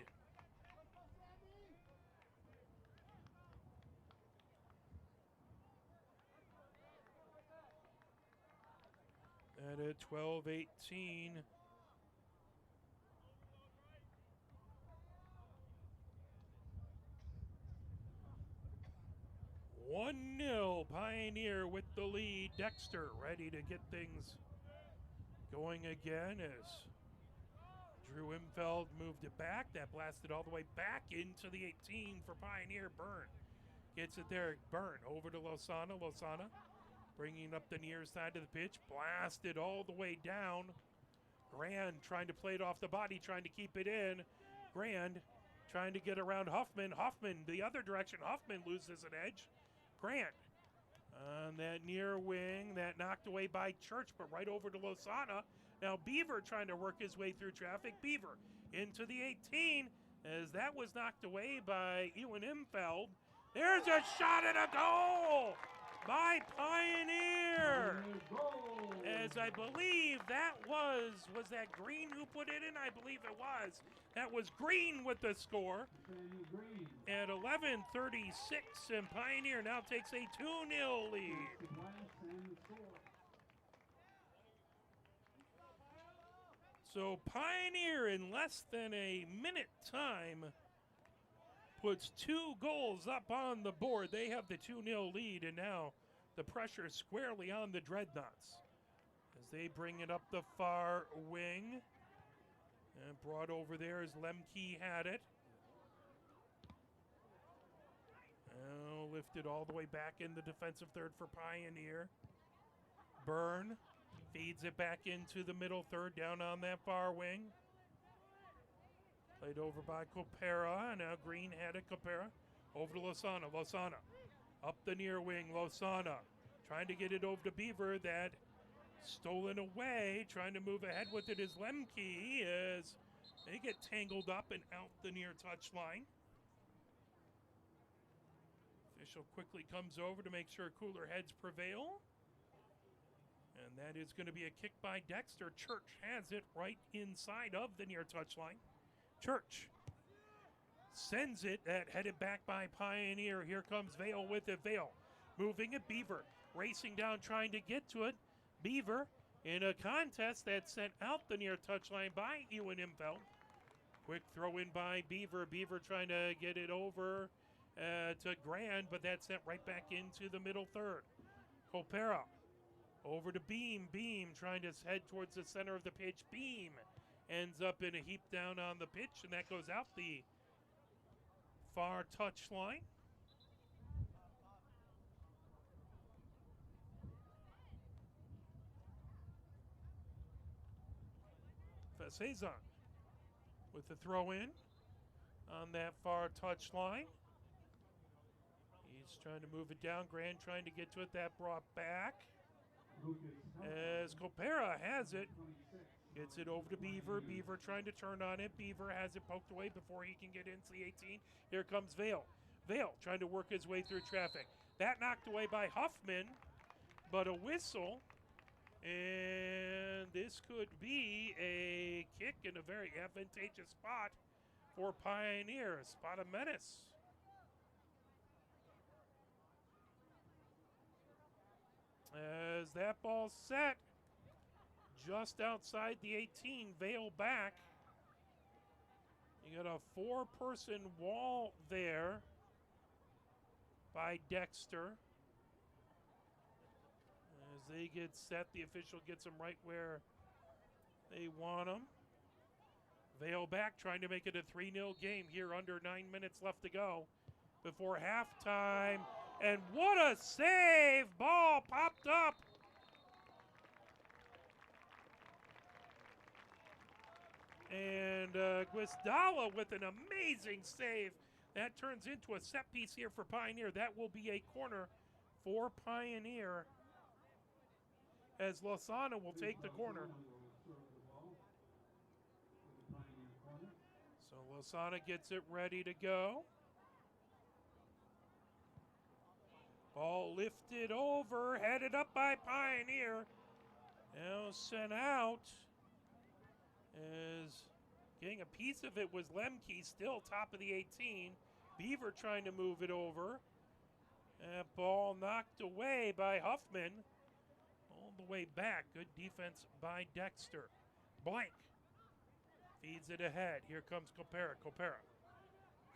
At 12:18. 1-0 Pioneer with the lead. Dexter ready to get things going again as Drew Imfeld moved it back. That blasted all the way back into the 18 for Pioneer. Byrne gets it there. Byrne over to Losana. Losana bringing up the near side of the pitch. Blasted all the way down. Grand trying to play it off the body, trying to keep it in. Grand trying to get around Huffman. Huffman the other direction. Huffman loses an edge. Grant on that near wing, that knocked away by Church, but right over to Losana. Now Beaver trying to work his way through traffic. Beaver into the 18 as that was knocked away by Ewan Imfeld. There's a shot and a goal by Pioneer. As I believe that was that Green who put it in? I believe it was. That was Green with the score. At 11:36, and Pioneer now takes a 2-0 lead. So Pioneer in less than a minute time puts 2 goals up on the board. They have the 2-0 lead, and now the pressure is squarely on the Dreadnoughts as they bring it up the far wing. And brought over there as Lemke had it. Now lifted all the way back in the defensive third for Pioneer. Byrne feeds it back into the middle third, down on that far wing. Played over by Copera. Now Green had it. Copera over to Losana. Losana up the near wing. Losana trying to get it over to Beaver. That stolen away. Trying to move ahead with it is Lemke as they get tangled up and out the near touchline. Official quickly comes over to make sure cooler heads prevail. And that is going to be a kick by Dexter. Church has it right inside of the near touchline. Church sends it, that headed back by Pioneer. Here comes Vale with it. Vale moving it. Beaver racing down, trying to get to it. Beaver in a contest that's sent out the near touchline by Ewan Imfeld. Quick throw in by Beaver. Beaver trying to get it over to Grand, but that's sent right back into the middle third. Copera Over to Beam. Beam trying to head towards the center of the pitch. Beam ends up in a heap down on the pitch, and that goes out the far touch line. Cezanne with the throw in on that far touch line. He's trying to move it down. Grand trying to get to it. That brought back as Copera has it. Gets it over to Beaver. Beaver trying to turn on it. Beaver has it poked away before he can get into the 18. Here comes Vale. Vale trying to work his way through traffic. That knocked away by Huffman, but a whistle. And this could be a kick in a very advantageous spot for Pioneer. A spot of menace. As that ball's set just outside the 18, Vale back. You got a four-person wall there by Dexter. As they get set, the official gets them right where they want them. Vale back, trying to make it a 3-0 game here, under 9 minutes left to go before halftime. And what a save! Ball popped up. And Guistala with an amazing save. That turns into a set piece here for Pioneer. That will be a corner for Pioneer, as Lozano will take the corner. So Lozano gets it ready to go. Ball lifted over, headed up by Pioneer. Now sent out. As getting a piece of it was Lemke, still top of the 18. Beaver trying to move it over. That ball knocked away by Huffman. All the way back. Good defense by Dexter. Blank feeds it ahead. Here comes Copera. Copera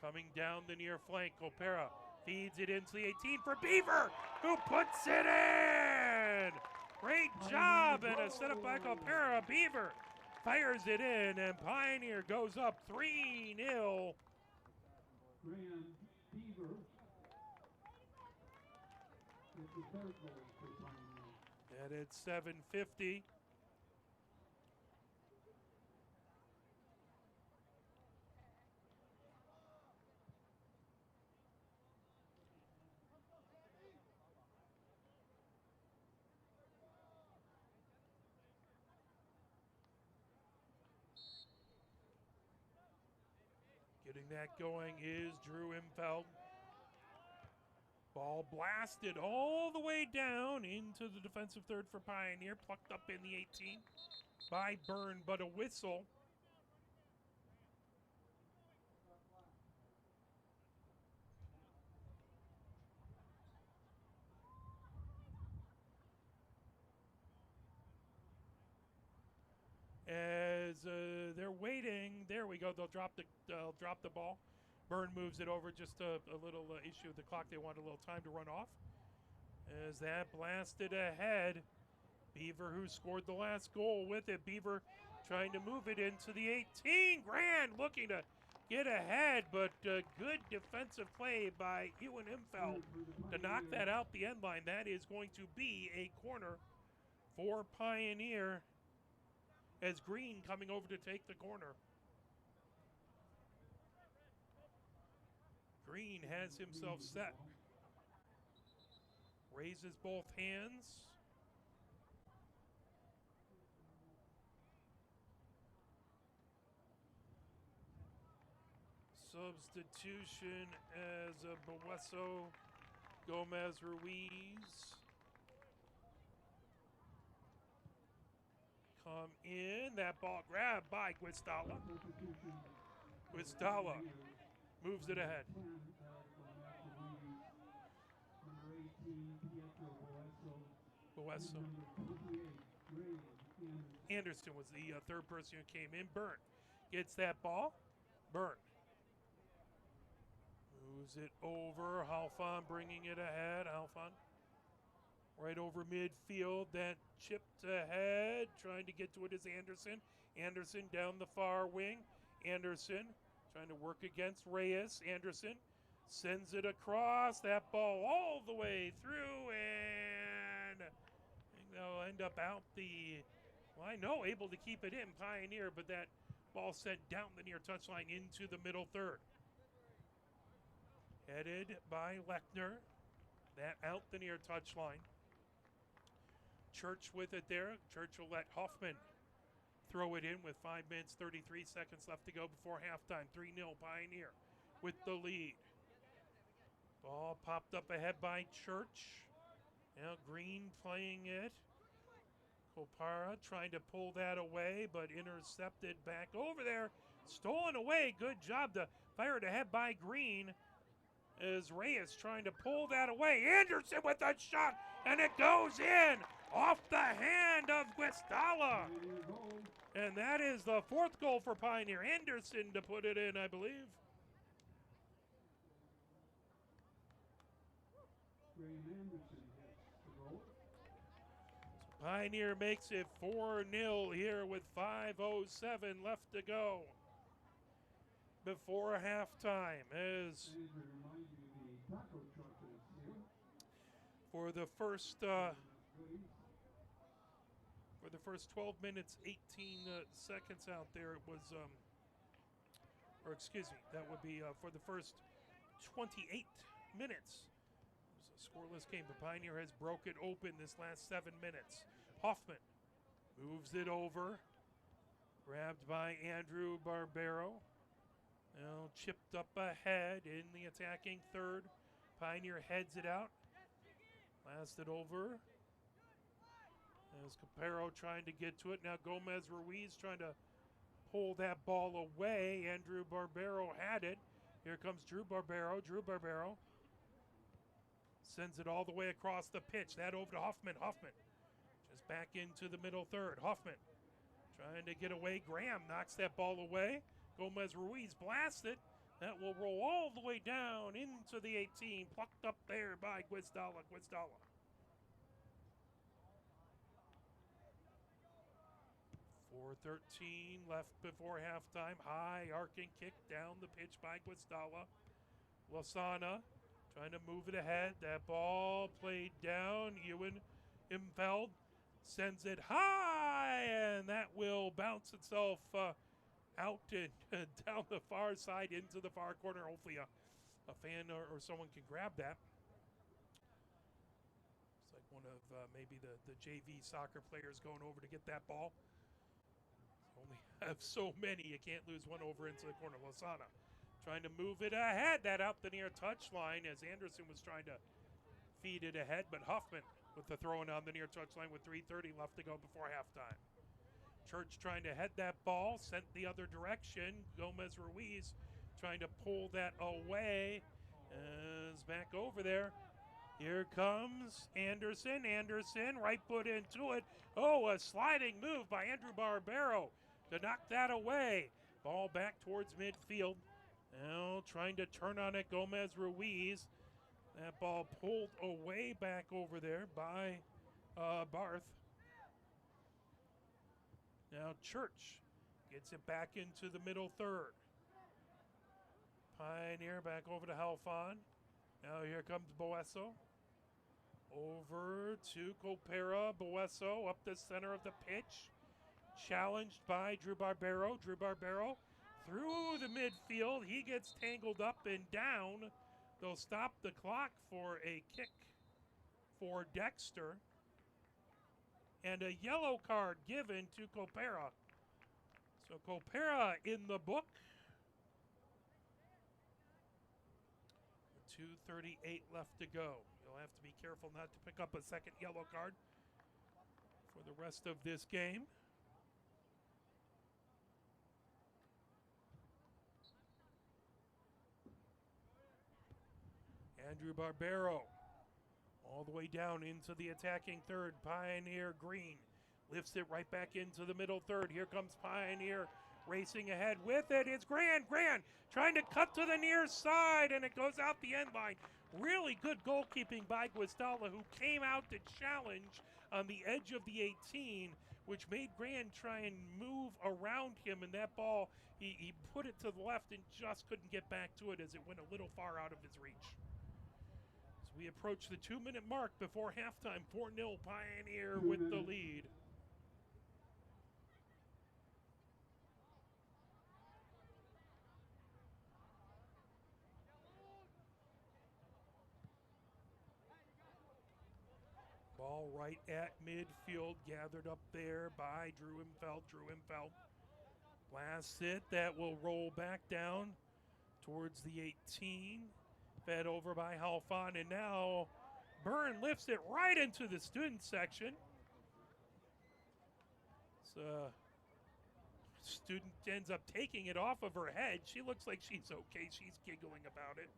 coming down the near flank. Copera feeds it into the 18 for Beaver, who puts it in. Great job, and a setup by Copera. Beaver fires it in, and Pioneer goes up 3-0. Grand Beaver with the third goal for Pioneer. And it's 7:50. Getting that going is Drew Imfeld. Ball blasted all the way down into the defensive third for Pioneer. Plucked up in the 18 by Byrne, but a whistle. As they're waiting, there we go. They'll drop the ball. Byrne moves it over. Just a little issue with the clock. They want a little time to run off. As that blasted ahead, Beaver, who scored the last goal with it. Beaver trying to move it into the 18. Grand looking to get ahead, but good defensive play by Ewan Imfeld to knock that out the end line. That is going to be a corner for Pioneer, as Green coming over to take the corner. Green has himself set. Raises both hands. Substitution as Boeso Gomez Ruiz come in. That ball grabbed by Guistala. Guistala moves it ahead. Boeso. Anderson was the third person who came in. Byrne gets that ball. Byrne moves it over. Halfon bringing it ahead. Halfon Right over midfield, that chipped ahead, trying to get to it is Anderson. Anderson down the far wing. Anderson trying to work against Reyes. Anderson sends it across, that ball all the way through, and I think they'll end up out the, well, I know, able to keep it in, Pioneer, but that ball sent down the near touchline into the middle third. Headed by Lechner, that out the near touchline. Church with it there. Church will let Hoffman throw it in with 5 minutes, 33 seconds left to go before halftime. 3-0 Pioneer with the lead. Ball popped up ahead by Church. Now Green playing it. Kopara trying to pull that away, but intercepted back over there. Stolen away. Good job to fire it ahead by Green. As Reyes trying to pull that away. Anderson with a shot, and it goes in off the hand of Guestala. And that is the 4th goal for Pioneer. Anderson to put it in, I believe. Pioneer makes it 4-0 here with 5:07 left to go before halftime. As for the first 12 minutes, 18 seconds out there, it was, or excuse me, that would be for the first 28 minutes. It was a scoreless game, but Pioneer has broken open this last 7 minutes. Hoffman moves it over, grabbed by Andrew Barbero. Now chipped up ahead in the attacking third. Pioneer heads it out. Blasted over. As Capero trying to get to it. Now Gomez Ruiz trying to pull that ball away. Andrew Barbero had it. Here comes Drew Barbero. Drew Barbero sends it all the way across the pitch. That over to Hoffman. Hoffman just back into the middle third. Hoffman trying to get away. Graham knocks that ball away. Gomez Ruiz blasts it. That will roll all the way down into the 18. Plucked up there by Guestala. 4:13 left before halftime. High arcing kick down the pitch by Guestala. Lasana trying to move it ahead. That ball played down. Ewan Impfeld sends it high, and that will bounce itself out and down the far side into the far corner. Hopefully a fan or someone can grab that. It's like one of maybe the JV soccer players going over to get that ball. Only have so many. You can't lose one over into the corner. Lasana trying to move it ahead. That out the near touchline as Anderson was trying to feed it ahead. But Huffman with the throw-in on the near touchline with 3:30 left to go before halftime. Church trying to head that ball. Sent the other direction. Gomez Ruiz trying to pull that away. Is back over there. Here comes Anderson. Anderson, right foot into it. Oh, a sliding move by Andrew Barbero to knock that away. Ball back towards midfield. Now trying to turn on it, Gomez Ruiz. That ball pulled away back over there by Barth. Now Church gets it back into the middle third. Pioneer back over to Halfon. Now here comes Boesso. Over to Copera. Boesso up the center of the pitch. Challenged by Drew Barbero. Drew Barbero through the midfield. He gets tangled up and down. They'll stop the clock for a kick for Dexter. And a yellow card given to Copera. So Copera in the book. 2:38 left to go. You'll have to be careful not to pick up a second yellow card for the rest of this game. Andrew Barbero all the way down into the attacking third. Pioneer Green lifts it right back into the middle third. Here comes Pioneer Racing ahead with it is Grand trying to cut to the near side, and it goes out the end line. Really good goalkeeping by Guastalla, who came out to challenge on the edge of the 18, which made Grand try and move around him, and that ball, he put it to the left and just couldn't get back to it as it went a little far out of his reach. As we approach the 2-minute mark before halftime, 4-0 Pioneer with the lead. Ball right at midfield, gathered up there by Drew Imfeld. Blasts it, that will roll back down towards the 18. Fed over by Halfon, and now Byrne lifts it right into the student section. So, student ends up taking it off of her head. She looks like she's okay. She's giggling about it.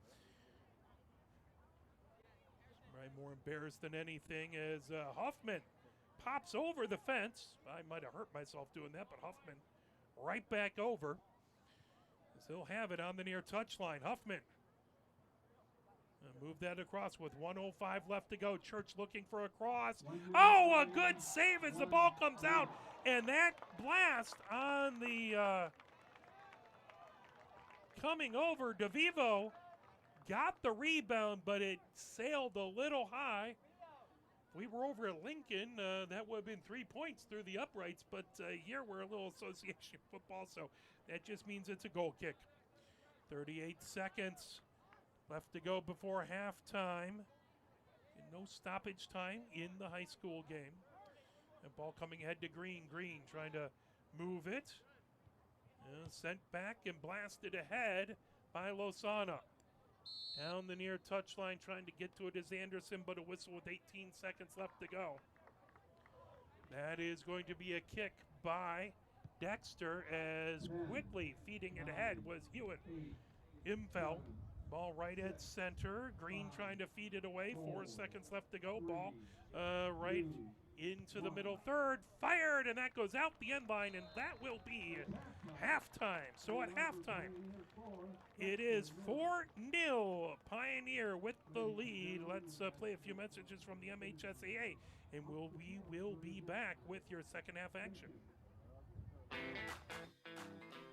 Right, more embarrassed than anything as Huffman pops over the fence. I might have hurt myself doing that, but Huffman right back over. As he'll have it on the near touchline. Huffman move that across with 1:05 left to go. Church looking for a cross. Oh, a good save as the ball comes out. And that blast on the coming over, DeVivo got the rebound, but it sailed a little high. If we were over at Lincoln, that would have been 3 points through the uprights, but here we're a little association football, so that just means it's a goal kick. 38 seconds left to go before halftime. And no stoppage time in the high school game. And ball coming ahead to Green. Green trying to move it. Sent back and blasted ahead by Lozana. Down the near touchline, trying to get to it is Anderson, but a whistle with 18 seconds left to go. That is going to be a kick by Dexter, as quickly feeding it ahead was Hewitt. Imfeld, ball right at center. Green trying to feed it away. 4 seconds left to go. Ball right into the middle third. Fired, and that goes out the end line, and that will be halftime. So at halftime, it is 4-0 Pioneer with the lead. Let's play a few messages from the MHSAA, and we will be back with your second half action.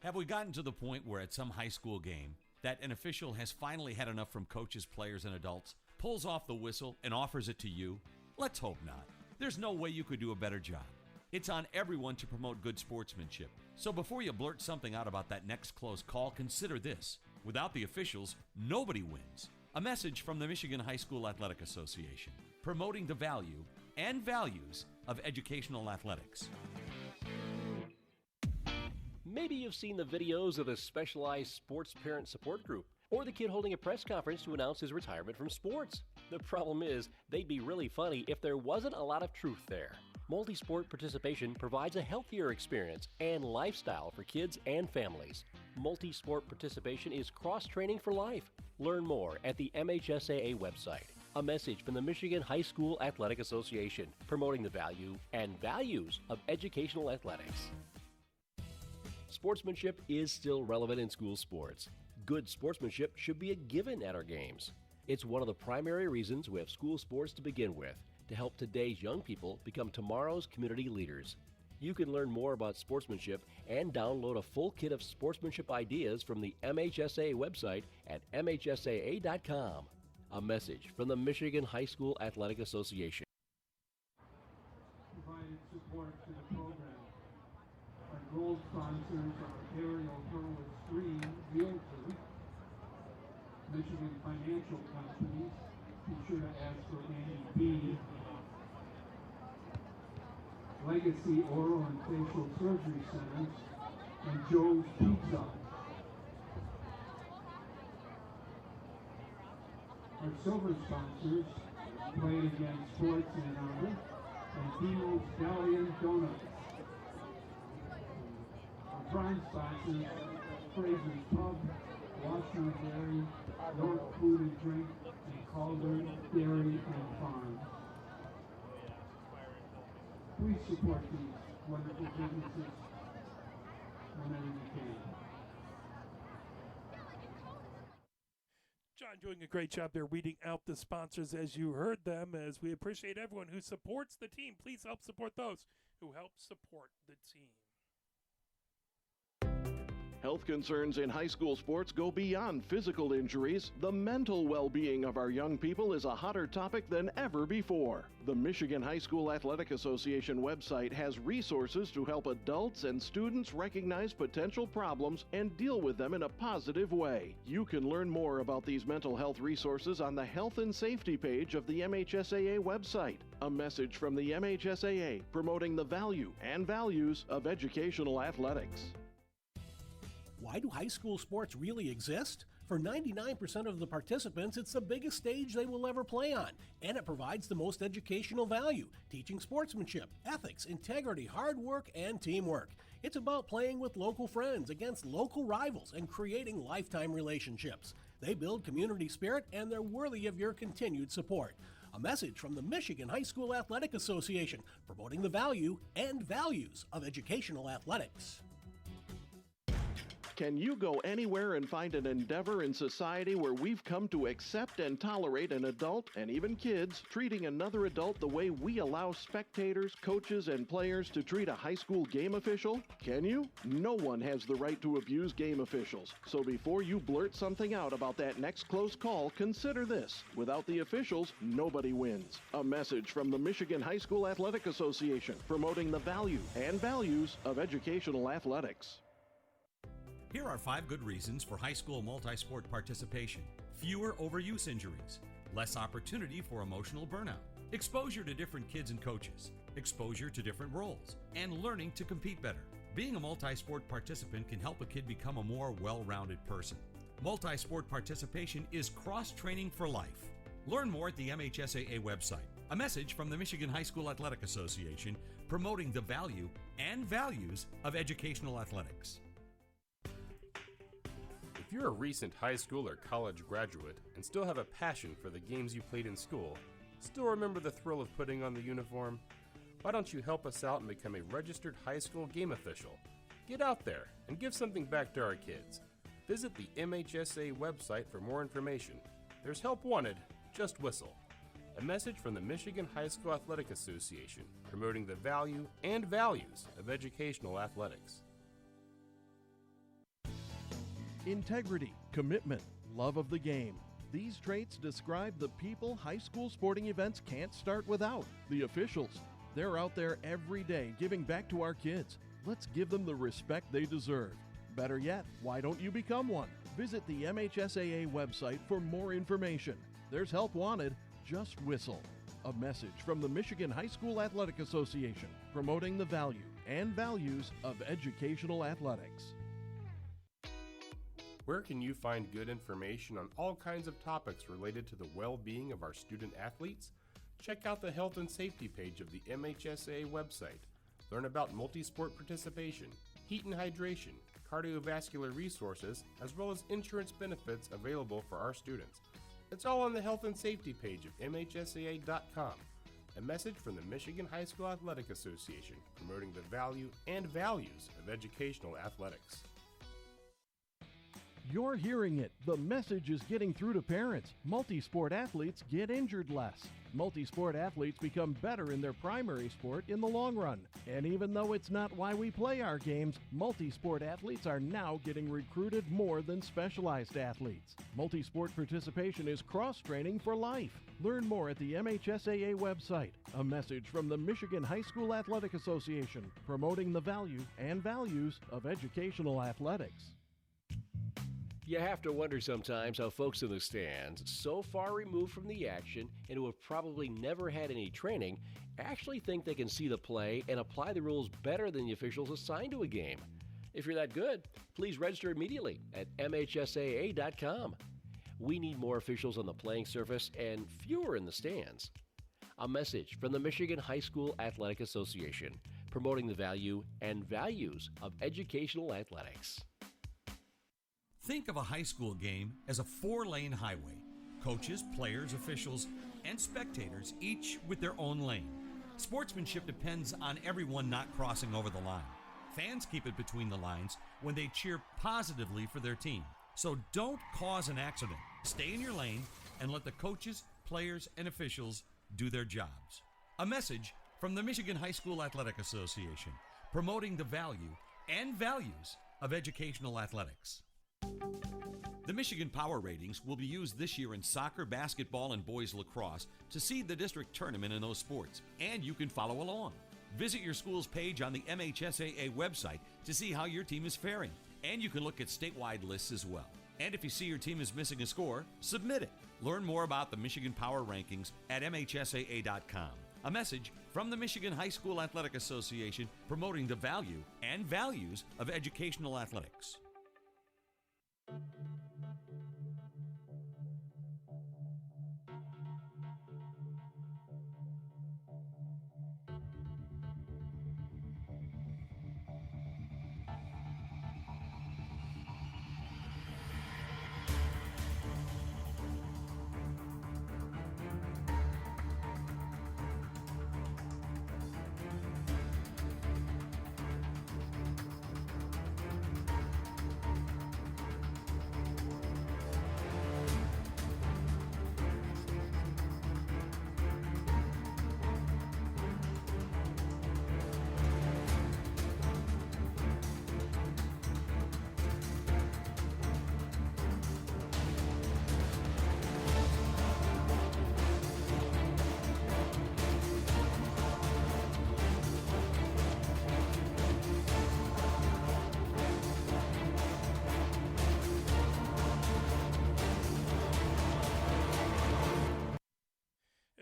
Have we gotten to the point where at some high school game that an official has finally had enough from coaches, players, and adults, pulls off the whistle, and offers it to you? Let's hope not. There's no way you could do a better job. It's on everyone to promote good sportsmanship. So before you blurt something out about that next close call, consider this. Without the officials, nobody wins. A message from the Michigan High School Athletic Association, promoting the value and values of educational athletics. Maybe you've seen the videos of the specialized sports parent support group, or the kid holding a press conference to announce his retirement from sports. The problem is, they'd be really funny if there wasn't a lot of truth there. Multi-sport participation provides a healthier experience and lifestyle for kids and families. Multi-sport participation is cross-training for life. Learn more at the MHSAA website. A message from the Michigan High School Athletic Association, promoting the value and values of educational athletics. Sportsmanship is still relevant in school sports. Good sportsmanship should be a given at our games. It's one of the primary reasons we have school sports to begin with, to help today's young people become tomorrow's community leaders. You can learn more about sportsmanship and download a full kit of sportsmanship ideas from the MHSAA website at mhsaa.com. A message from the Michigan High School Athletic Association. Provided support to the program. Our gold sponsors are Ariel Hurwitz Green Realtor, Michigan Financial Companies. Be sure to ask for Andy B. Legacy Oral and Facial Surgery Centers, and Joe's Pizza. Our silver sponsors, Play Again Sports in Ann Arbor, and Dino's Deli and Donuts. Our bronze sponsors, Fraser's Pub, Washington Dairy, North Food and Drink, and Calder Dairy and Farm. Please support these wonderful businesses. whenever you can. John doing a great job there reading out the sponsors as you heard them, as we appreciate everyone who supports the team. Please help support those who help support the team. Health concerns in high school sports go beyond physical injuries. The mental well-being of our young people is a hotter topic than ever before. The Michigan High School Athletic Association website has resources to help adults and students recognize potential problems and deal with them in a positive way. You can learn more about these mental health resources on the Health and Safety page of the MHSAA website. A message from the MHSAA promoting the value and values of educational athletics. Why do high school sports really exist? For 99% of the participants, it's the biggest stage they will ever play on, and it provides the most educational value, teaching sportsmanship, ethics, integrity, hard work, and teamwork. It's about playing with local friends against local rivals and creating lifetime relationships. They build community spirit, and they're worthy of your continued support. A message from the Michigan High School Athletic Association, promoting the value and values of educational athletics. Can you go anywhere and find an endeavor in society where we've come to accept and tolerate an adult, and even kids, treating another adult the way we allow spectators, coaches, and players to treat a high school game official? Can you? No one has the right to abuse game officials. So before you blurt something out about that next close call, consider this. Without the officials, nobody wins. A message from the Michigan High School Athletic Association, promoting the value and values of educational athletics. Here are 5 good reasons for high school multi-sport participation. Fewer overuse injuries, less opportunity for emotional burnout, exposure to different kids and coaches, exposure to different roles, and learning to compete better. Being a multi-sport participant can help a kid become a more well-rounded person. Multi-sport participation is cross-training for life. Learn more at the MHSAA website. A message from the Michigan High School Athletic Association, promoting the value and values of educational athletics. If you're a recent high school or college graduate and still have a passion for the games you played in school, still remember the thrill of putting on the uniform, why don't you help us out and become a registered high school game official? Get out there and give something back to our kids. Visit the MHSA website for more information. There's help wanted, just whistle. A message from the Michigan High School Athletic Association, promoting the value and values of educational athletics. Integrity, commitment, love of the game. These traits describe the people high school sporting events can't start without. The officials. They're out there every day giving back to our kids. Let's give them the respect they deserve. Better yet, why don't you become one? Visit the MHSAA website for more information. There's help wanted, just whistle. A message from the Michigan High School Athletic Association, promoting the value and values of educational athletics. Where can you find good information on all kinds of topics related to the well-being of our student athletes? Check out the Health and Safety page of the MHSAA website. Learn about multi-sport participation, heat and hydration, cardiovascular resources, as well as insurance benefits available for our students. It's all on the Health and Safety page of MHSAA.com. A message from the Michigan High School Athletic Association, promoting the value and values of educational athletics. You're hearing it. The message is getting through to parents. Multi-sport athletes get injured less. Multi-sport athletes become better in their primary sport in the long run. And even though it's not why we play our games, multi-sport athletes are now getting recruited more than specialized athletes. Multi-sport participation is cross-training for life. Learn more at the MHSAA website. A message from the Michigan High School Athletic Association, promoting the value and values of educational athletics. You have to wonder sometimes how folks in the stands, so far removed from the action and who have probably never had any training, actually think they can see the play and apply the rules better than the officials assigned to a game. If you're that good, please register immediately at MHSAA.com. We need more officials on the playing surface and fewer in the stands. A message from the Michigan High School Athletic Association, promoting the value and values of educational athletics. Think of a high school game as a 4-lane highway. Coaches, players, officials, and spectators, each with their own lane. Sportsmanship depends on everyone not crossing over the line. Fans keep it between the lines when they cheer positively for their team. So don't cause an accident. Stay in your lane and let the coaches, players, and officials do their jobs. A message from the Michigan High School Athletic Association, promoting the value and values of educational athletics. The Michigan Power Ratings will be used this year in soccer, basketball, and boys lacrosse to seed the district tournament in those sports, and you can follow along. Visit your school's page on the MHSAA website to see how your team is faring, and you can look at statewide lists as well. And if you see your team is missing a score, submit it. Learn more about the Michigan Power Rankings at MHSAA.com. A message from the Michigan High School Athletic Association, promoting the value and values of educational athletics.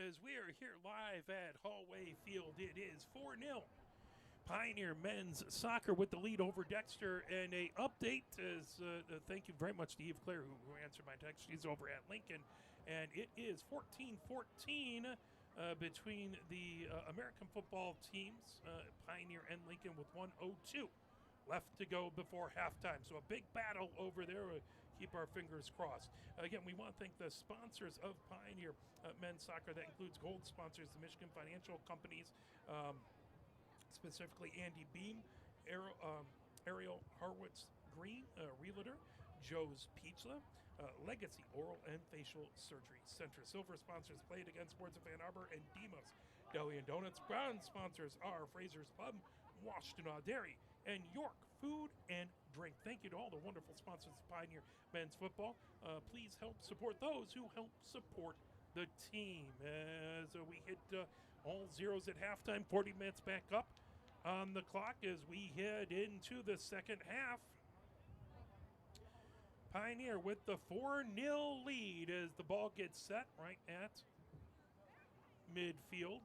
As we are here live at Hallway Field, it is 4-0. Pioneer men's soccer with the lead over Dexter. And a update is, thank you very much to Eve Claire who answered my text. She's over at Lincoln. And it is 14-14 between the American football teams, Pioneer and Lincoln, with 1:02 left to go before halftime. So a big battle over there. Keep our fingers crossed. Again, we want to thank the sponsors of Pioneer men's soccer. That includes gold sponsors, the Michigan Financial Companies, specifically Andy Beam, Ariel Harwitz Green, Realtor, Joe's Pizza, Legacy Oral and Facial Surgery Center. Silver sponsors Played Against Sports of Ann Arbor and Demos. Deli and Donuts. Bronze sponsors are Fraser's Pub, Washtenaw Dairy, and York Food and Drink. Thank you to all the wonderful sponsors of Pioneer Men's Football. Please help support those who help support the team. As we hit all zeros at halftime, 40 minutes back up on the clock as we head into the second half. Pioneer with the 4-0 lead as the ball gets set right at midfield.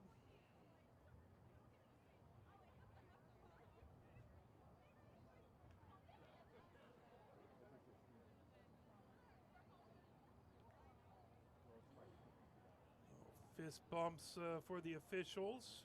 Fist bumps for the officials.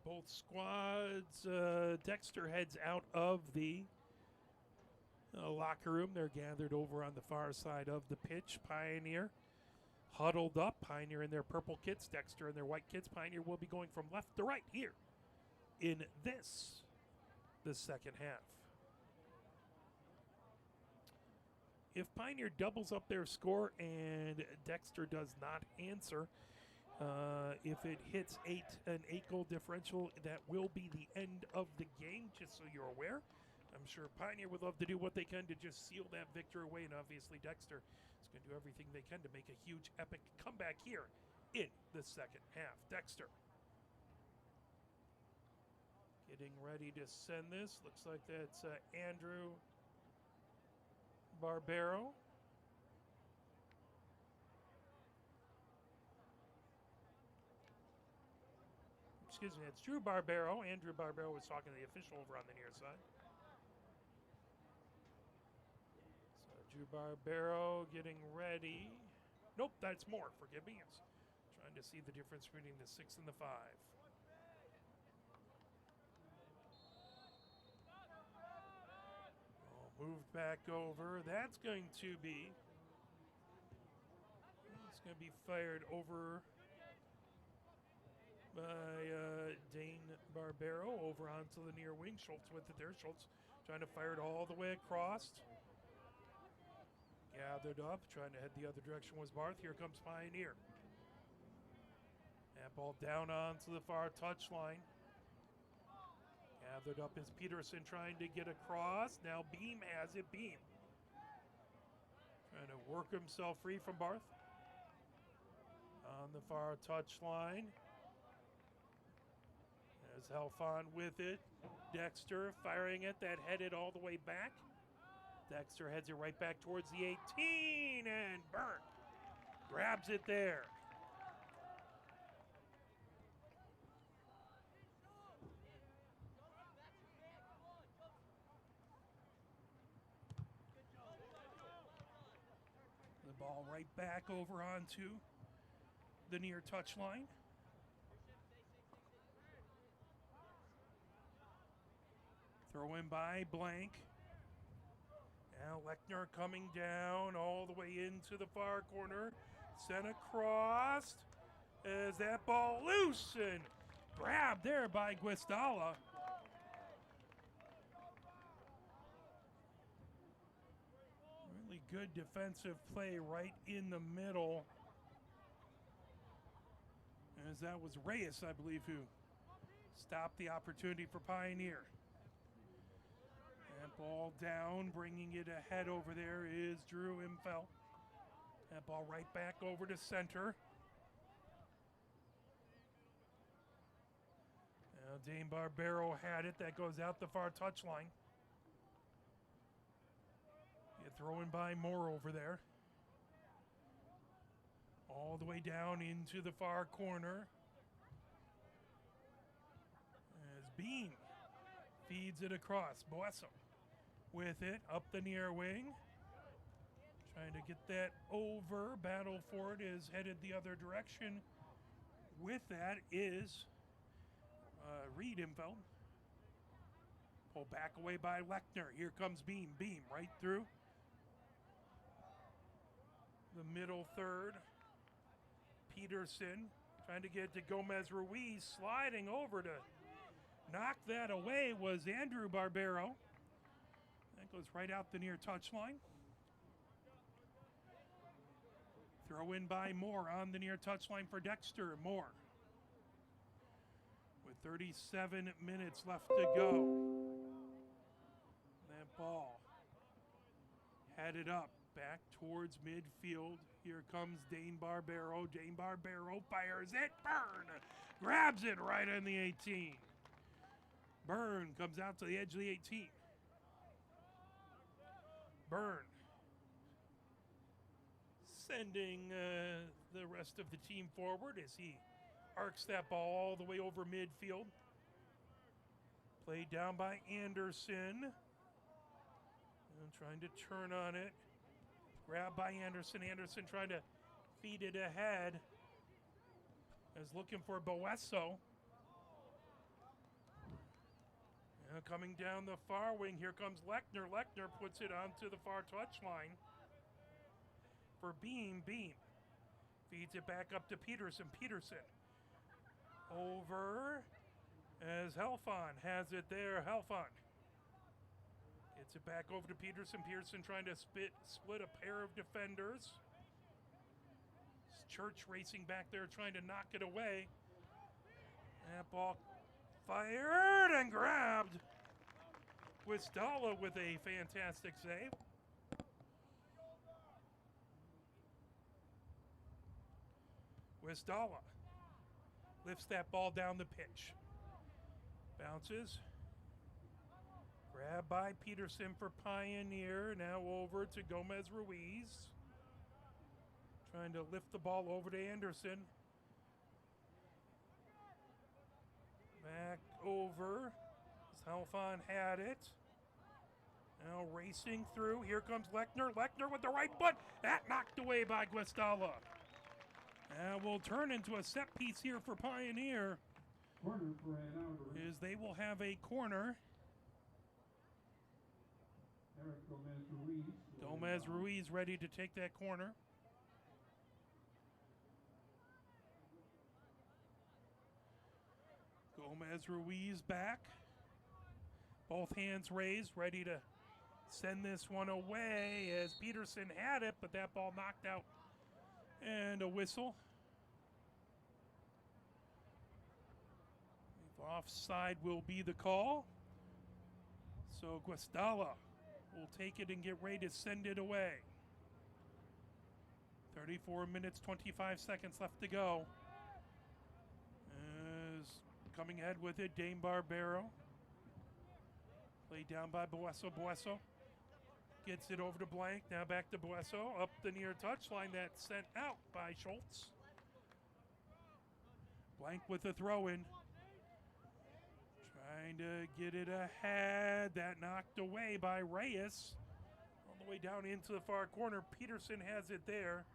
Both squads, Dexter heads out of the locker room. They're gathered over on the far side of the pitch. Pioneer huddled up. Pioneer in their purple kits, Dexter in their white kits. Pioneer will be going from left to right here in the second half. If Pioneer doubles up their score and Dexter does not answer, if it hits an 8-goal differential, that will be the end of the game, just so you're aware. I'm sure Pioneer would love to do what they can to just seal that victory away, and obviously Dexter is going to do everything they can to make a huge, epic comeback here in the second half. Dexter getting ready to send this. Looks like that's Andrew Barbero. Excuse me, it's Drew Barbero. Andrew Barbero was talking to the official over on the near side. So Drew Barbero getting ready. Nope, that's more. Forgive me. Yes. Trying to see the difference between the 6 and the 5. moved back over. That's going to be fired over by Dane Barbero over onto the near wing. Schultz with it there. Schultz trying to fire it all the way across. Gathered up, trying to head the other direction was Barth. Here comes Pioneer. That ball down onto the far touchline. Gathered up is Peterson trying to get across. Now Beam has it. Beam trying to work himself free from Barth. On the far touchline. As Helfon with it. Dexter firing it. That headed all the way back. Dexter heads it right back towards the 18, and Byrne grabs it there. The ball right back over onto the near touchline. Throw in by Blank. Now Lechner coming down all the way into the far corner. Sent across as that ball loose and grabbed there by Guistalla. Really good defensive play right in the middle. As that was Reyes, I believe, who stopped the opportunity for Pioneer. That ball down, bringing it ahead over there is Drew Imfeld. That ball right back over to center. Now Dane Barbero had it. That goes out the far touchline. You throw in by Moore over there. All the way down into the far corner. As Beam feeds it across. Boesso with it up the near wing. Trying to get that over. Battle for it is headed the other direction. With that is Reed Imfeld. Pulled back away by Lechner. Here comes Beam. Beam right through the middle third. Peterson trying to get to Gomez Ruiz. Sliding over to knock that away was Andrew Barbero. That goes right out the near touchline. Throw in by Moore on the near touchline for Dexter. Moore with 37 minutes left to go. That ball headed up back towards midfield. Here comes Dane Barbero. Dane Barbero fires it. Byrne grabs it right on the 18. Byrne comes out to the edge of the 18. Byrne sending the rest of the team forward as he arcs that ball all the way over midfield. Played down by Anderson. And trying to turn on it. Grabbed by Anderson. Anderson trying to feed it ahead. Is looking for Boesso. Coming down the far wing, here comes Lechner. Lechner puts it onto the far touchline for Beam. Beam feeds it back up to Peterson. Peterson over as Helfon has it there. Helfon gets it back over to Peterson. Peterson trying to split a pair of defenders. Church racing back there trying to knock it away. That ball fired and grabbed. Guistalla with a fantastic save. Guistalla lifts that ball down the pitch. Bounces. Grabbed by Peterson for Pioneer. Now over to Gomez Ruiz. Trying to lift the ball over to Anderson. Back over. Helfon had it. Now racing through. Here comes Lechner. Lechner with the right foot. That knocked away by Guistalla. And will turn into a set piece here for Pioneer. Corner for Ann Arbor. Is they will have a corner. corner, Gomez Ruiz. Gomez Ruiz ready to take that corner. Gomez Ruiz back. Both hands raised, ready to send this one away as Peterson had it, but that ball knocked out. And a whistle. Offside will be the call. So Guastalla will take it and get ready to send it away. 34 minutes, 25 seconds left to go. As coming ahead with it, Dame Barbero. Played down by Bueso. Bueso gets it over to Blank. Now back to Bueso. Up the near touchline. That's sent out by Schultz. Blank with the throw in. Trying to get it ahead. That knocked away by Reyes. All the way down into the far corner. Peterson has it there.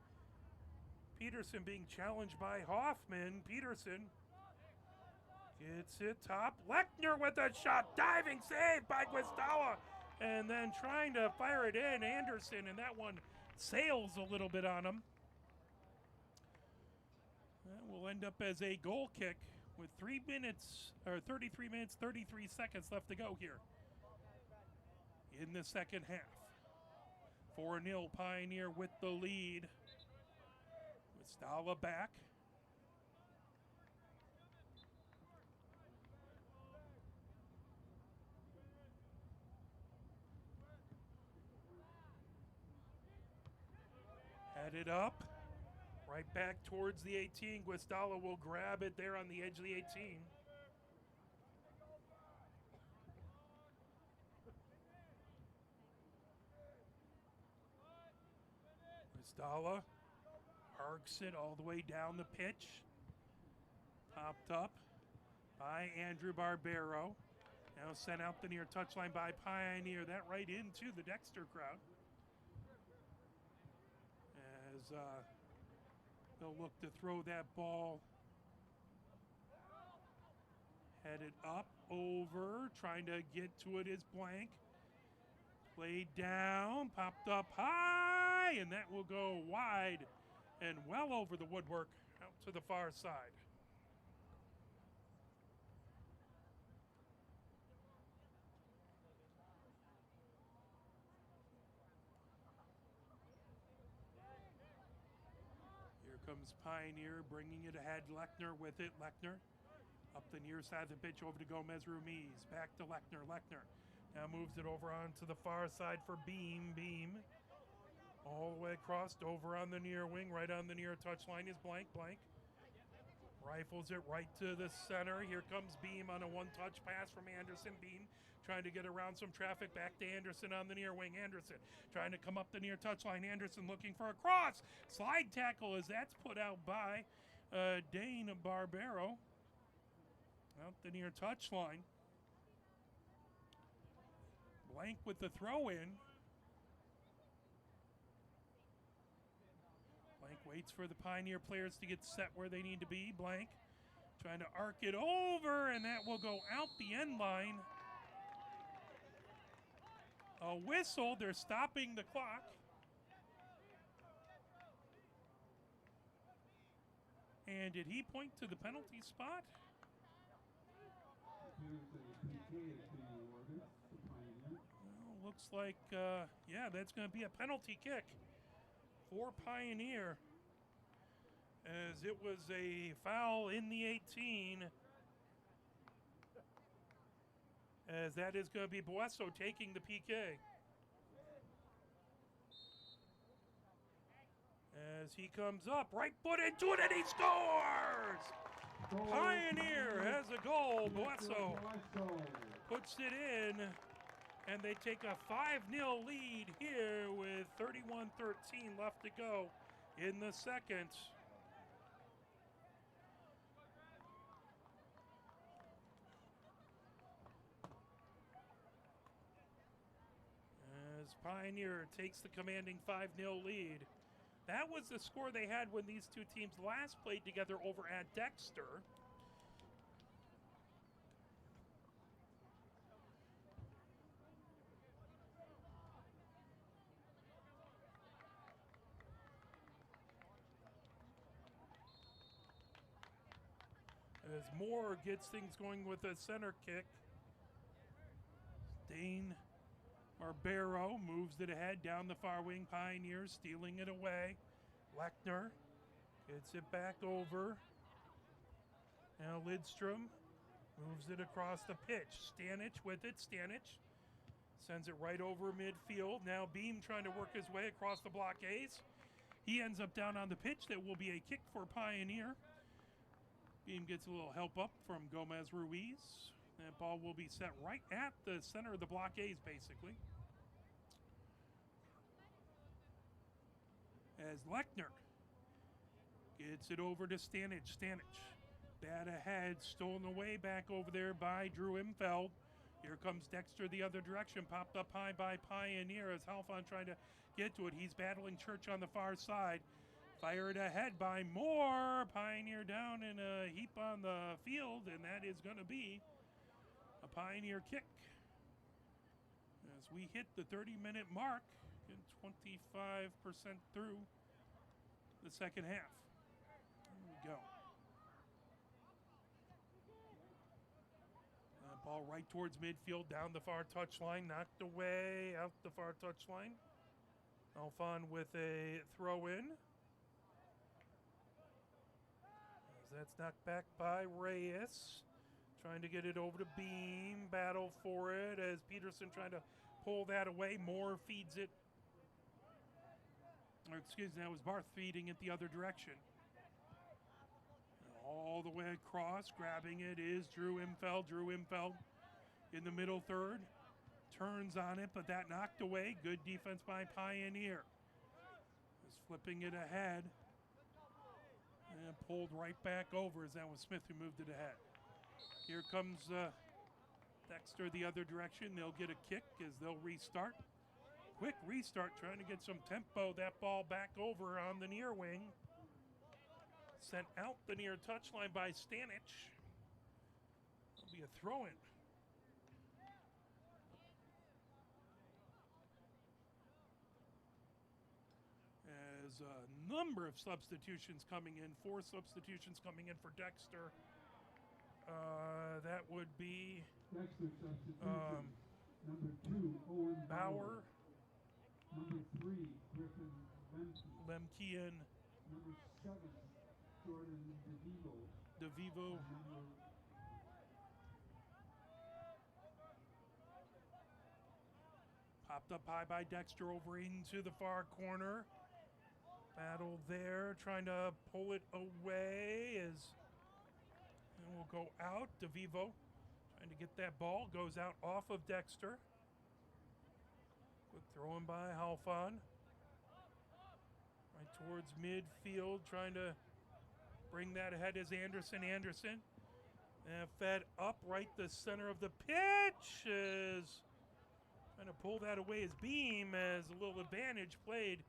Peterson being challenged by Hoffman. Peterson gets it top. Lechner with a shot. Diving save by Guastalla. And then trying to fire it in. Anderson, and that one sails a little bit on him. That will end up as a goal kick with 33 minutes, 33 seconds left to go here in the second half. 4-0 Pioneer with the lead. Guastalla back. Headed up. Right back towards the 18. Guastalla will grab it there on the edge of the 18. Guastalla arcs it all the way down the pitch. Topped up by Andrew Barbero. Now sent out the near touchline by Pioneer. That right into the Dexter crowd. As they'll look to throw that ball headed up, over, trying to get to it is Blank. Played down, popped up high, and that will go wide and well over the woodwork out to the far side. Comes Pioneer, bringing it ahead. Lechner with it. Lechner up the near side of the pitch over to Gomez Ruiz. Back to Lechner. Lechner now moves it over onto the far side for Beam. Beam all the way across, over on the near wing. Right on the near touchline is Blank. Blank rifles it right to the center. Here comes Beam on a one-touch pass from Anderson. Beam trying to get around some traffic. Back to Anderson on the near wing. Anderson trying to come up the near touchline. Anderson looking for a cross. Slide tackle as that's put out by Dane Barbero. Out the near touchline. Blank with the throw in. Blank waits for the Pioneer players to get set where they need to be. Blank trying to arc it over, and that will go out the end line. A whistle, they're stopping the clock. And did he point to the penalty spot? Well, looks like, yeah, that's going to be a penalty kick for Pioneer, as it was a foul in the 18. As that is going to be Bueso taking the PK. As he comes up, right foot into it, and he scores! Pioneer has a goal. Bueso puts it in, and they take a 5-0 lead here with 31-13 left to go in the second. As Pioneer takes the commanding 5-0 lead. That was the score they had when these two teams last played together over at Dexter. As Moore gets things going with a center kick. Dane Barbero moves it ahead down the far wing. Pioneers stealing it away. Lechner gets it back over. Now Lidstrom moves it across the pitch. Stanich with it. Stanich sends it right over midfield. Now Beam trying to work his way across the blockades. He ends up down on the pitch. That will be a kick for Pioneer. Beam gets a little help up from Gomez Ruiz. That ball will be set right at the center of the blockades, basically. As Lechner gets it over to Stanich. Stanich, bat ahead, stolen away back over there by Drew Imfeld. Here comes Dexter the other direction, popped up high by Pioneer as Halfon trying to get to it. He's battling Church on the far side. Fired ahead by Moore. Pioneer down in a heap on the field, and that is going to be a Pioneer kick. As we hit the 30-minute mark and 25% through the second half. Here we go. Ball right towards midfield, down the far touchline, knocked away, out the far touchline. Alfon with a throw-in. That's knocked back by Reyes. Trying to get it over to Beam. Battle for it as Peterson trying to pull that away. Moore feeds it. Or excuse me, that was Barth feeding it the other direction. All the way across, grabbing it is Drew Imfeld. Drew Imfeld in the middle third. Turns on it, but that knocked away. Good defense by Pioneer. Is flipping it ahead. And pulled right back over as that was Smith who moved it ahead. Here comes Dexter the other direction. They'll get a kick as they'll restart. Quick restart, trying to get some tempo. That ball back over on the near wing. Sent out the near touchline by Stanich. It'll be a throw-in. As a number of substitutions coming in. 4 substitutions coming in for Dexter. That would be Dexter substitution. Number 2, Owen Bauer. Number 3, Griffin Lemkean. Number 7, Jordan DeVivo. Popped up high by Dexter over into the far corner. Battle there, trying to pull it away as and will go out. DeVivo trying to get that ball, goes out off of Dexter. Good throw in by Halfon. Right towards midfield, trying to bring that ahead as Anderson. Anderson fed up right the center of the pitch. Is trying to pull that away as Beam as a little advantage played.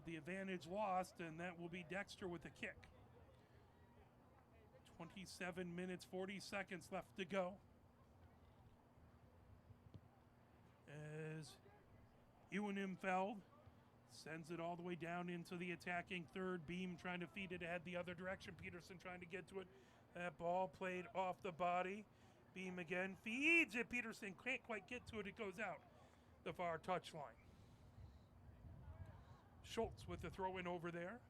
The advantage lost, and that will be Dexter with a kick. 27 minutes, 40 seconds left to go. As Ewan Imfeld sends it all the way down into the attacking third. Beam trying to feed it ahead the other direction. Peterson trying to get to it. That ball played off the body. Beam again feeds it. Peterson can't quite get to it. It goes out the far touchline. Schultz with the throw in over there.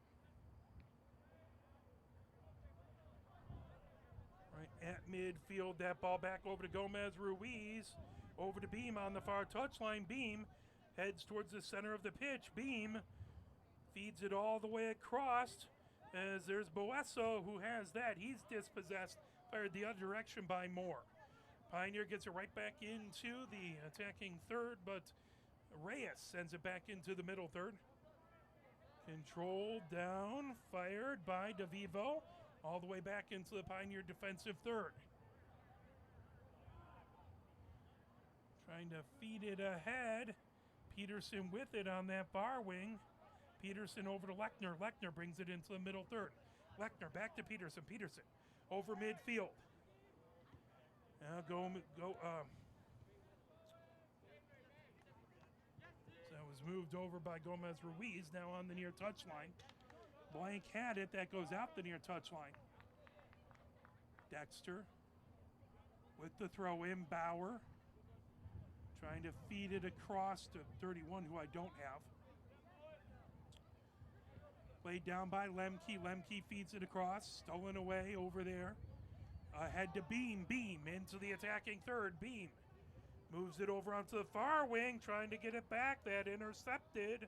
Right at midfield, that ball back over to Gomez Ruiz. Over to Beam on the far touchline. Beam heads towards the center of the pitch. Beam feeds it all the way across as there's Boesso who has that. He's dispossessed, fired the other direction by Moore. Pioneer gets it right back into the attacking third, but Reyes sends it back into the middle third. Controlled down, fired by DeVivo, all the way back into the Pioneer defensive third. Trying to feed it ahead. Peterson with it on that bar wing. Peterson over to Lechner. Lechner brings it into the middle third. Lechner back to Peterson. Peterson over midfield. Now that was moved over by Gomez Ruiz, now on the near touchline. Blank had it, that goes out the near touchline. Dexter with the throw in. Bauer trying to feed it across to 31, who I don't have. Played down by Lemke. Lemke feeds it across. Stolen away over there. Ahead to Beam. Beam into the attacking third. Beam moves it over onto the far wing, trying to get it back. That intercepted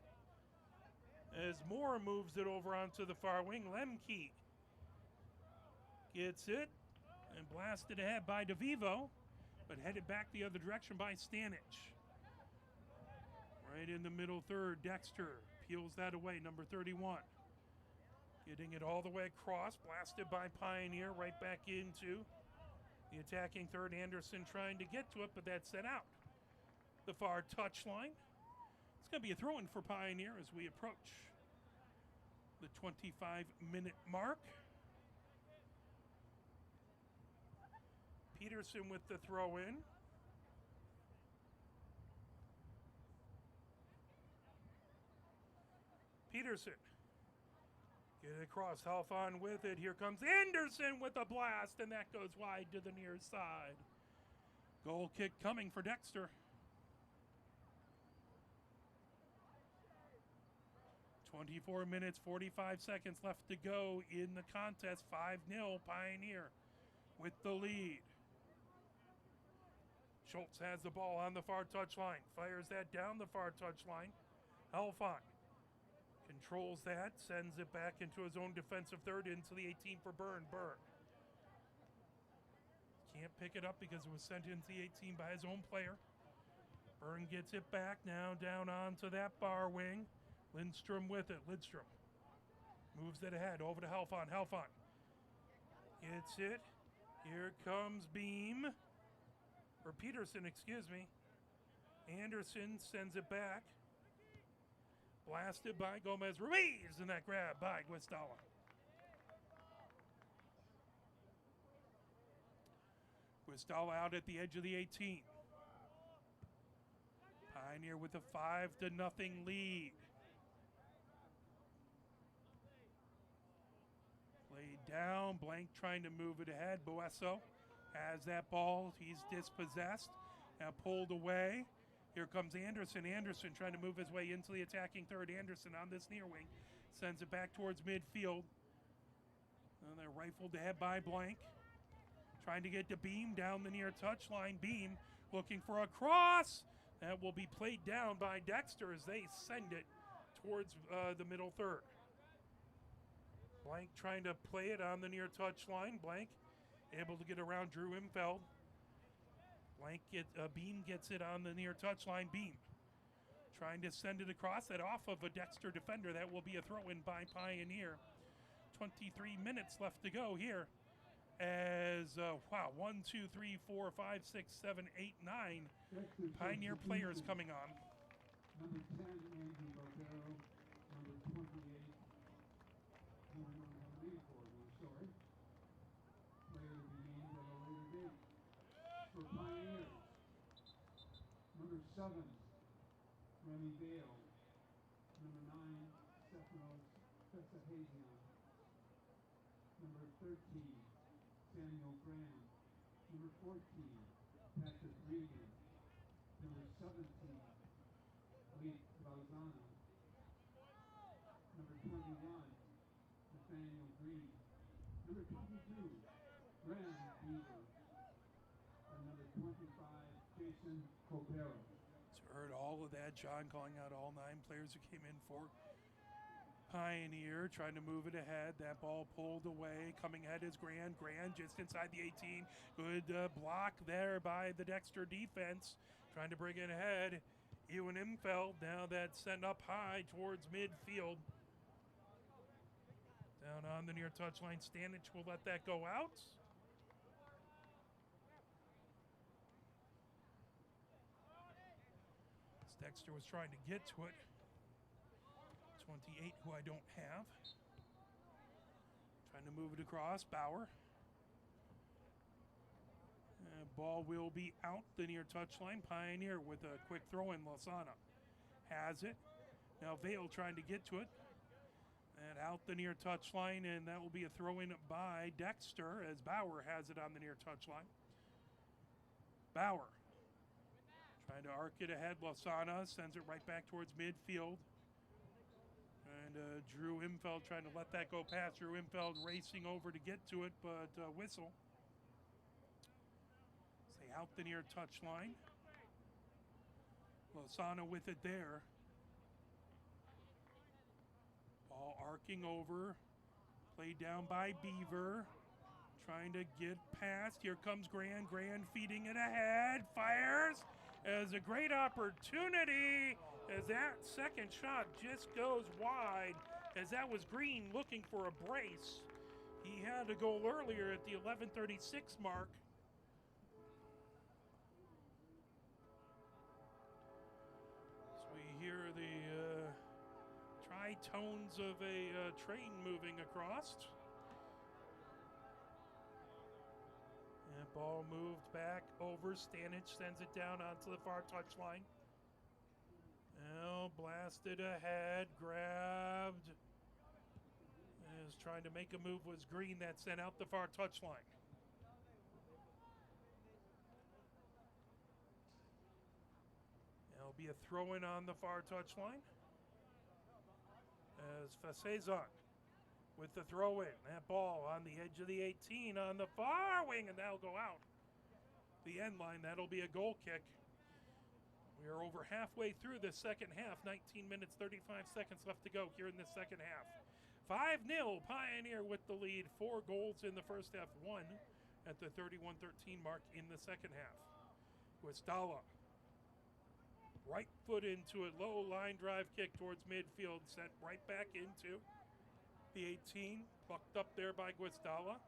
as Moore moves it over onto the far wing. Lemke gets it and blasted ahead by DeVivo, but headed back the other direction by Stanich. Right in the middle third, Dexter peels that away, number 31. Getting it all the way across, blasted by Pioneer, right back into the attacking third. Anderson trying to get to it, but that's set out. The far touchline. It's going to be a throw-in for Pioneer as we approach the 25-minute mark. Peterson with the throw-in. Peterson. Get it across. Halfon with it. Here comes Anderson with a blast, and that goes wide to the near side. Goal kick coming for Dexter. 24 minutes, 45 seconds left to go in the contest. 5-0 Pioneer with the lead. Schultz has the ball on the far touchline. Fires that down the far touchline. Halfon controls that, sends it back into his own defensive third, into the 18 for Byrne. Byrne can't pick it up because it was sent into the 18 by his own player. Byrne gets it back now down onto that bar wing. Lindstrom with it. Lindstrom moves it ahead over to Halfon. Halfon gets it. Here comes Beam. Or Peterson, excuse me. Anderson sends it back. Blasted by Gomez Ruiz, and that grab by Guastalla. Guastalla out at the edge of the 18. Pioneer with a 5-0 lead. Played down, Blank trying to move it ahead. Boesso has that ball. He's dispossessed. Now pulled away. Here comes Anderson. Anderson trying to move his way into the attacking third. Anderson on this near wing. Sends it back towards midfield. And they're rifled ahead by Blank. Trying to get to Beam down the near touchline. Beam looking for a cross. That will be played down by Dexter as they send it towards the middle third. Blank trying to play it on the near touchline. Blank able to get around Drew Imfeld. Beam gets it on the near touchline. Beam trying to send it across, that off of a Dexter defender. That will be a throw-in by Pioneer. 23 minutes left to go here as, 1, 2, 3, 4, 5, 6, 7, 8, 9 Pioneer players coming on. Number 10, Andy Barbero. Number 28, who we don't have a name for, we're sorry. Player to be named at a later date. For Pioneers, number 7, Remy Vale. Number 9, Stephanos Fessahazian. Number 13, Samuel Graham. Number 14, Patrick Regan. Number 17, Lee Balzano. Number 21, Nathaniel Green. Number 22, Ren Beaver. And number 25, Jason Copero. So heard all of that. John calling out all 9 players who came in for Pioneer, trying to move it ahead. That ball pulled away. Coming ahead is Grand. Grand just inside the 18. Good block there by the Dexter defense. Trying to bring it ahead. Ewan Imfeld, now that's sent up high towards midfield. Down on the near touchline. Stanich will let that go out. Dexter was trying to get to it. 28, who I don't have. Trying to move it across. Bauer. Ball will be out the near touchline. Pioneer with a quick throw in. Lasana has it. Now Vale trying to get to it. And out the near touchline, and that will be a throw-in by Dexter as Bauer has it on the near touchline. Bauer trying to arc it ahead. Losana sends it right back towards midfield. And Drew Imfeld trying to let that go past. Drew Imfeld racing over to get to it, but whistle. Stay out the near touchline. Losana with it there. Ball arcing over. Played down by Beaver. Trying to get past. Here comes Grand. Grand feeding it ahead. Fires as a great opportunity as that second shot just goes wide, as that was Green looking for a brace. He had a goal earlier at the 11:36 mark. So we hear the tri-tones of a train moving across. And ball moved back over. Stanich sends it down onto the far touchline. Now blasted ahead, grabbed. Is trying to make a move, was Green that sent out the far touchline. There'll be a throw-in on the far touchline. As Facezon with the throw-in. That ball on the edge of the 18 on the far wing, and that'll go out. The end line, that'll be a goal kick. We are over halfway through the second half. 19 minutes, 35 seconds left to go here in the second half. 5-0, Pioneer with the lead. 4 goals in the first half, 1 at the 31-13 mark in the second half. Guastalla, right foot into it, low line drive kick towards midfield, sent right back into the 18, plucked up there by Guastalla.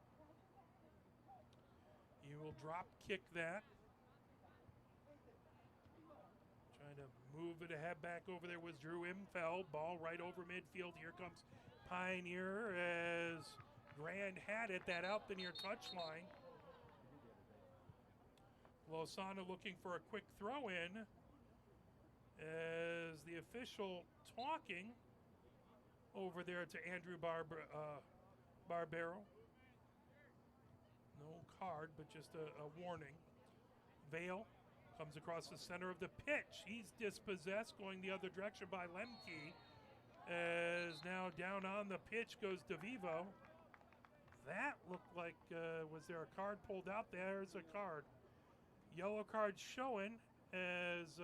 He will drop kick that. Trying to move it ahead back over there was Drew Imfeld. Ball right over midfield. Here comes Pioneer as Grand had it, that out the near touchline. Losana looking for a quick throw in as the official talking over there to Andrew Barbero. No card, but just a warning. Vale comes across the center of the pitch. He's dispossessed, going the other direction by Lemke. As now down on the pitch goes DeVivo. That looked like, was there a card pulled out? There's a card. Yellow card showing as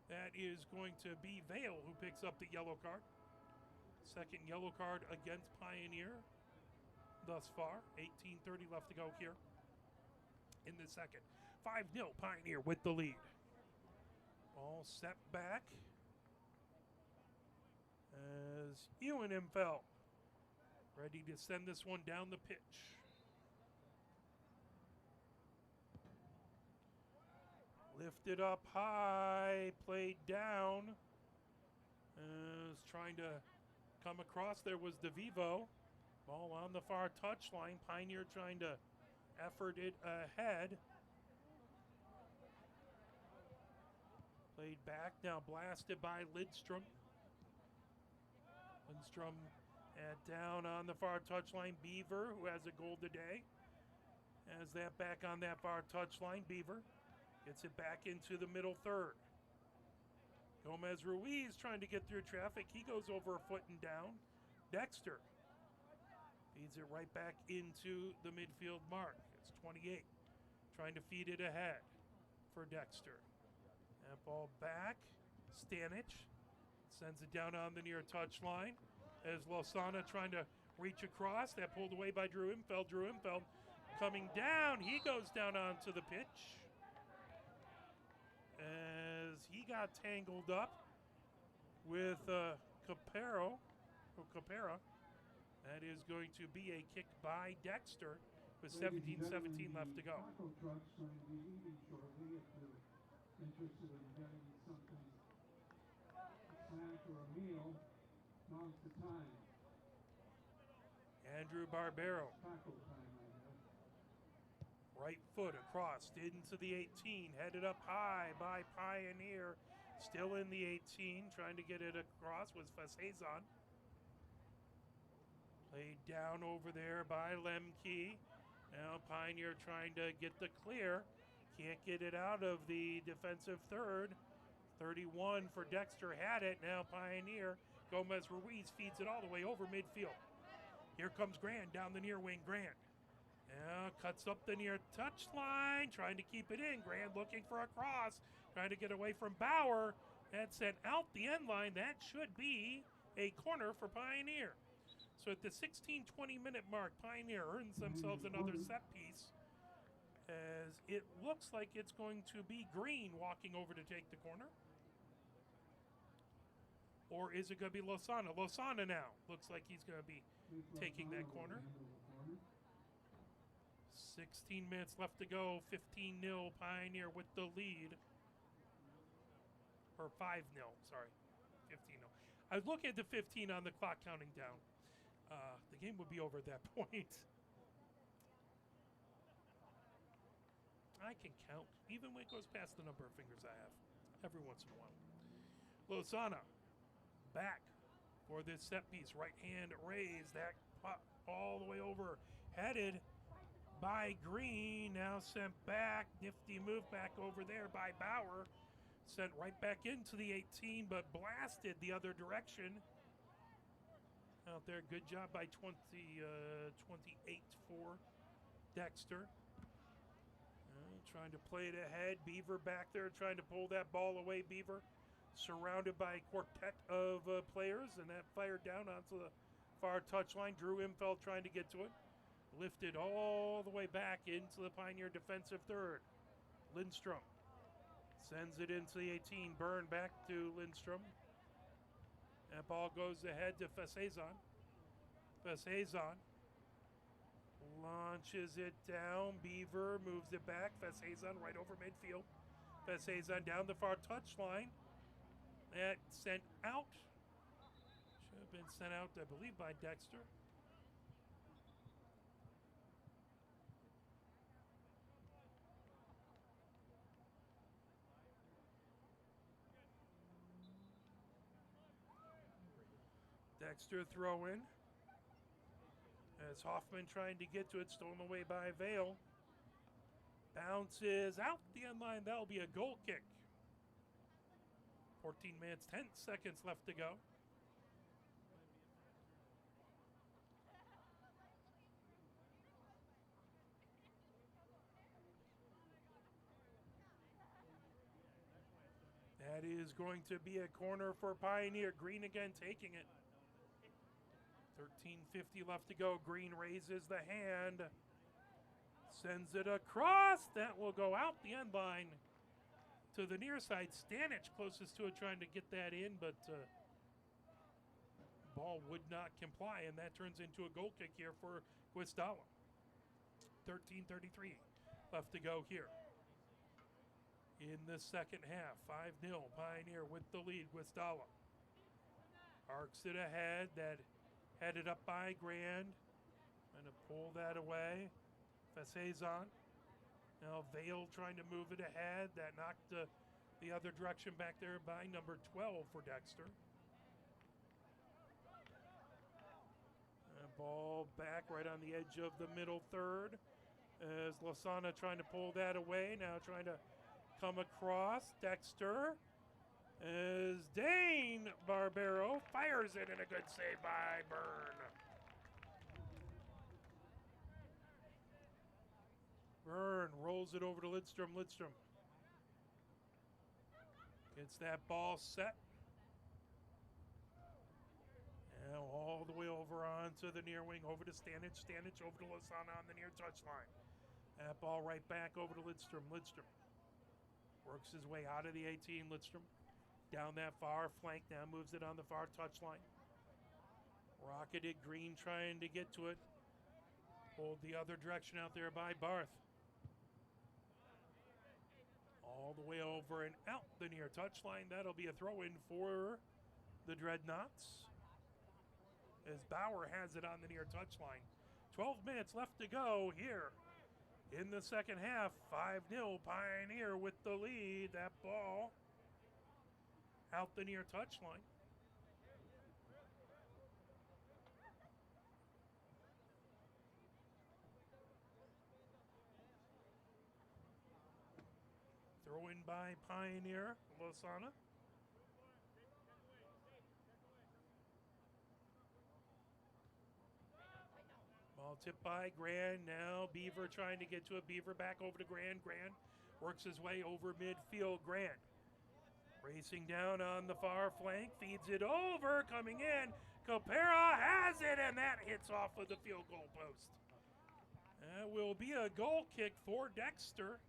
that is going to be Vale who picks up the yellow card. Second yellow card against Pioneer thus far. 18:30 left to go here in the second. 5-0 Pioneer with the lead. Ball set back as Ewan Imfeld ready to send this one down the pitch. Lifted up high, played down. Is trying to come across. There was DeVivo. Ball on the far touchline. Pioneer trying to effort it ahead. Played back, now blasted by Lidstrom. Lidstrom down on the far touchline. Beaver, who has a goal today, has that back on that far touchline. Beaver gets it back into the middle third. Gomez Ruiz trying to get through traffic. He goes over a foot and down. Dexter feeds it right back into the midfield mark. It's 28. Trying to feed it ahead for Dexter. That ball back. Stanich sends it down on the near touchline as Losana trying to reach across. That pulled away by Drew Imfeld. Drew Imfeld coming down. He goes down onto the pitch as he got tangled up with Capera. That is going to be a kick by Dexter with 17-17 left to go. Taco truck's going to be leaving shortly. If you're interested in getting something, a snack or a meal, now's the time. Andrew Barbero, Taco time, I guess. right foot across into the 18, headed up high by Pioneer. Still in the 18, trying to get it across was Facezon. Played down over there by Lemke. Now Pioneer trying to get the clear. Can't get it out of the defensive third. 31 for Dexter had it. Now Pioneer. Gomez Ruiz feeds it all the way over midfield. Here comes Grand down the near wing. Grand. Now cuts up the near touchline. Trying to keep it in. Grand looking for a cross. Trying to get away from Bauer. That's sent out the end line. That should be a corner for Pioneer. So at the 16-20 minute mark, Pioneer earns themselves another set piece, as it looks like it's going to be Green walking over to take the corner. Or is it going to be Lozana? Lozana now. Looks like he's going to be taking that corner. 16 minutes left to go. 15-0 Pioneer with the lead. Or 5-0, sorry. 15-0. I was looking at the 15 on the clock counting down. The game would be over at that point. I can count, even when it goes past the number of fingers I have, every once in a while. Lozana back for this set piece. Right hand raised. That all the way over. Headed by Green. Now sent back. Nifty move back over there by Bauer. Sent right back into the 18, but blasted the other direction. Out there, good job by 28 for Dexter. Trying to play it ahead. Beaver back there trying to pull that ball away. Beaver surrounded by a quartet of players, and that fired down onto the far touchline. Drew Imfeld trying to get to it. Lifted all the way back into the Pioneer defensive third. Lindstrom sends it into the 18. Byrne back to Lindstrom. That ball goes ahead to Facezon. Facezon launches it down. Beaver moves it back. Facezon right over midfield. Facezon down the far touchline. That sent out. Should have been sent out, I believe, by Dexter. Dexter throw in. As Hoffman trying to get to it, stolen away by Vale. Bounces out the end line. That'll be a goal kick. 14 minutes, 10 seconds left to go. That is going to be a corner for Pioneer. Green again taking it. 13:50 left to go. Green raises the hand. Sends it across. That will go out the end line to the near side. Stanich closest to it trying to get that in, but ball would not comply, and that turns into a goal kick here for Guistalla. 13:33 left to go here in the second half. 5-0 Pioneer with the lead. Guistalla arcs it ahead. That headed up by Grand. Trying to pull that away. Facezon. Now Vale trying to move it ahead. That knocked the other direction back there by number 12 for Dexter. Ball back right on the edge of the middle third. As Lozana trying to pull that away. Now trying to come across. Dexter. As Dane Barbero fires it, and a good save by Byrne. Byrne rolls it over to Lindstrom. Lindstrom gets that ball set. Now all the way over onto the near wing, over to Stanich. Stanich over to Lozana on the near touchline. That ball right back over to Lindstrom. Lindstrom works his way out of the 18. Lindstrom down that far flank, now moves it on the far touchline. Rocketed. Green trying to get to it. Pulled the other direction out there by Barth. All the way over and out the near touchline. That'll be a throw-in for the Dreadnoughts, as Bauer has it on the near touchline. 12 minutes left to go here in the second half. 5-0 Pioneer with the lead. That ball out the near touchline. by Pioneer Losana. Ball tipped by Grand. Now Beaver trying to get to it. Beaver back over to Grand. Grand works his way over midfield. Grand racing down on the far flank. Feeds it over. Coming in. Capera has it, and that hits off of the field goal post. That will be a goal kick for Dexter.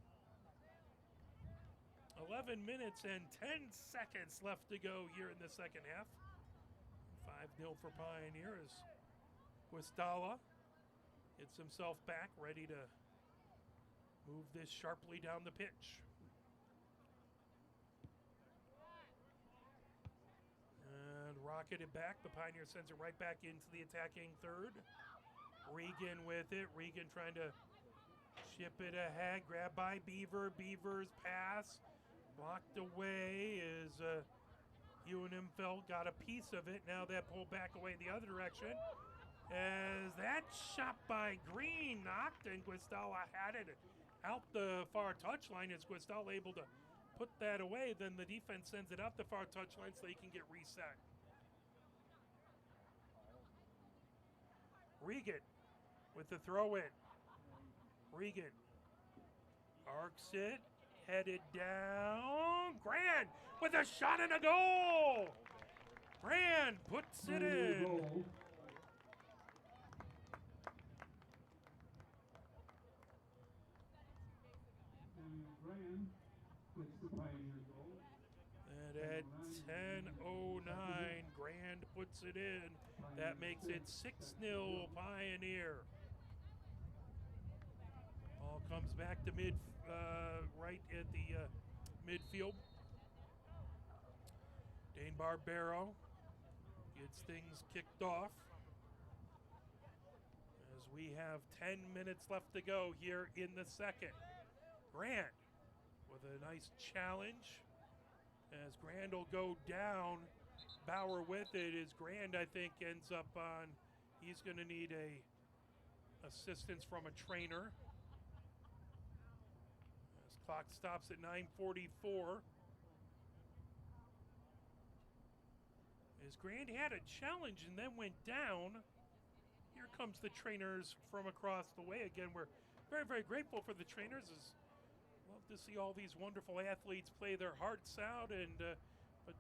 11 minutes and 10 seconds left to go here in the second half. 5-0 for Pioneer as Guastalla gets himself back, ready to move this sharply down the pitch. And rocketed back. The Pioneer sends it right back into the attacking third. Regan with it. Regan trying to chip it ahead. Grabbed by Beaver. Beaver's pass blocked away as Ewenenfeld got a piece of it. Now that pulled back away the other direction. As that shot by Green knocked, and Guastalla had it out the far touchline. Is Guastalla able to put that away? Then the defense sends it out the far touchline so they can get reset. Regan with the throw in. Regan arcs it, headed down. Grand with a shot and a goal. Grand puts it in. Goal. And Grand gets the Pioneer goal. And at 10:09, Grand puts it in. That makes it 6-0 Pioneer. Ball comes back to right at the midfield. Dane Barbero gets things kicked off as we have 10 minutes left to go here in the second. Grand with a nice challenge as Grand will go down. Bauer with it as Grand, I think, ends up on. He's going to need a assistance from a trainer. As clock stops at 9:44. As Grand had a challenge and then went down. Here comes the trainers from across the way. Again, we're very, very grateful for the trainers. Love to see all these wonderful athletes play their hearts out, and but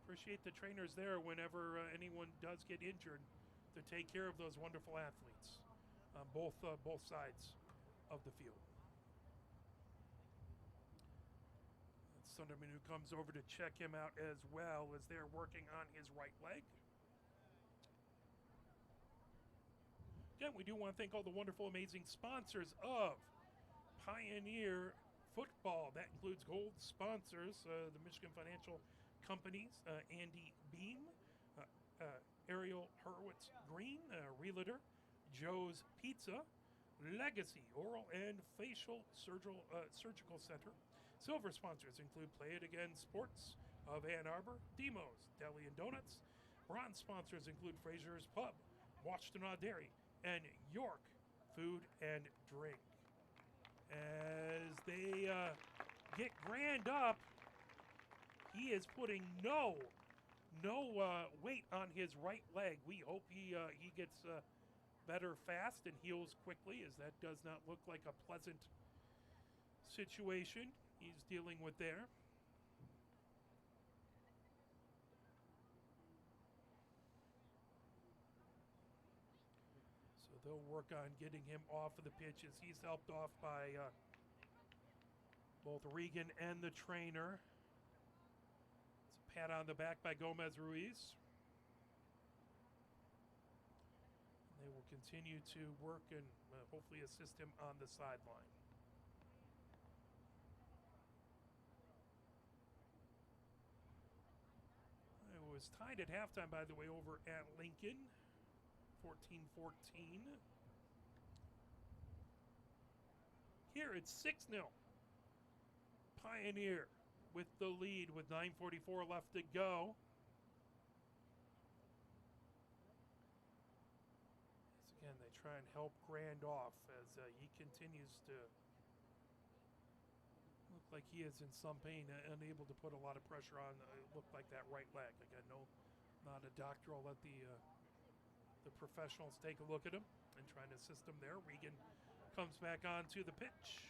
appreciate the trainers there whenever anyone does get injured to take care of those wonderful athletes on both sides of the field. Sunderman who comes over to check him out as well as they're working on his right leg. Again, we do want to thank all the wonderful, amazing sponsors of Pioneer Football. That includes gold sponsors, the Michigan Financial Companies, Andy Beam, Ariel Hurwitz Green, Realtor, Joe's Pizza, Legacy Oral and Facial Surgical Center. Silver sponsors include Play It Again Sports of Ann Arbor, Demos Deli and Donuts. Bronze sponsors include Fraser's Pub, Washtenaw Dairy, and York Food and Drink. As they get Grand up, he is putting no weight on his right leg. We hope he gets better fast and heals quickly, as that does not look like a pleasant situation he's dealing with there. So they'll work on getting him off of the pitch as he's helped off by both Regan and the trainer. It's a pat on the back by Gomez Ruiz. They will continue to work and hopefully assist him on the sideline. It was tied at halftime, by the way, over at Lincoln, 14-14. Here it's 6-0. Pioneer with the lead with 9:44 left to go. As again, they try and help Grand off as he continues to look like he is in some pain, unable to put a lot of pressure on. It looked like that right leg. Again, no, not a doctor. I'll let the professionals take a look at him and try to assist him there. Regan comes back onto the pitch.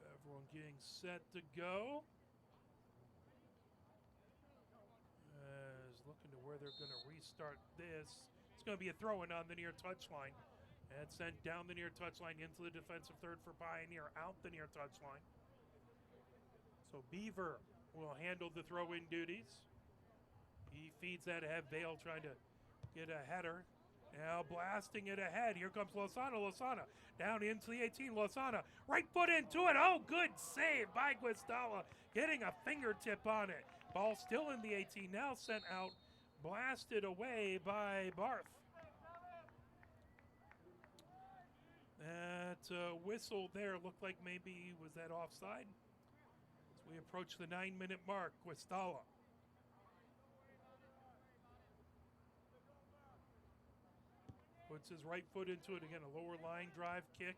Everyone getting set to go. Is looking to where they're going to restart this. It's going to be a throw-in on the near touchline. And sent down the near touchline into the defensive third for Pioneer, out the near touchline. So Beaver will handle the throw-in duties. He feeds that ahead. Vale trying to get a header. Now blasting it ahead. Here comes Lozana. Lozana down into the 18. Lozana right foot into it. Oh, good save by Guastalla. Getting a fingertip on it. Ball still in the 18. Now sent out. Blasted away by Barth. That whistle there looked like maybe was that offside. As we approach the 9-minute mark, Guastalla. Puts his right foot into it again. A lower line drive kick.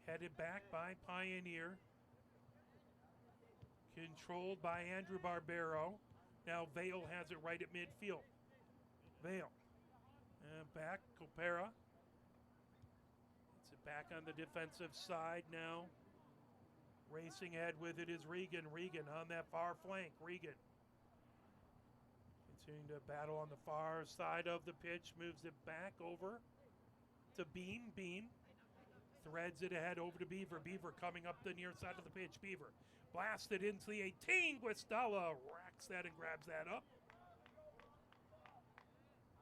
Headed back by Pioneer. Controlled by Andrew Barbero. Now Vale has it right at midfield. Vale. Back, Copera. It's it back on the defensive side now. Racing ahead with it is Regan. Regan on that far flank. Regan. Continuing to battle on the far side of the pitch. Moves it back over to Beam. Beam. Threads it ahead over to Beaver. Beaver coming up the near side of the pitch. Beaver blasted into the 18. Guastalla racks that and grabs that up.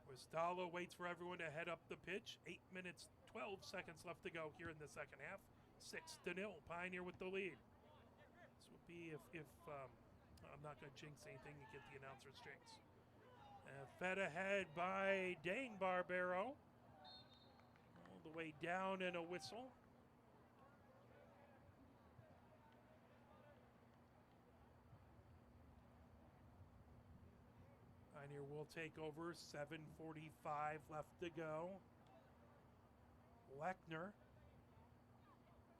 Guastalla waits for everyone to head up the pitch. 8 minutes, 12 seconds left to go here in the second half. 6-0. Pioneer with the lead. This would be if I'm not going to jinx anything to get the announcer's jinx. Fed ahead by Dane Barbero. All the way down and a whistle. Pioneer will take over. 7:45 left to go. Lechner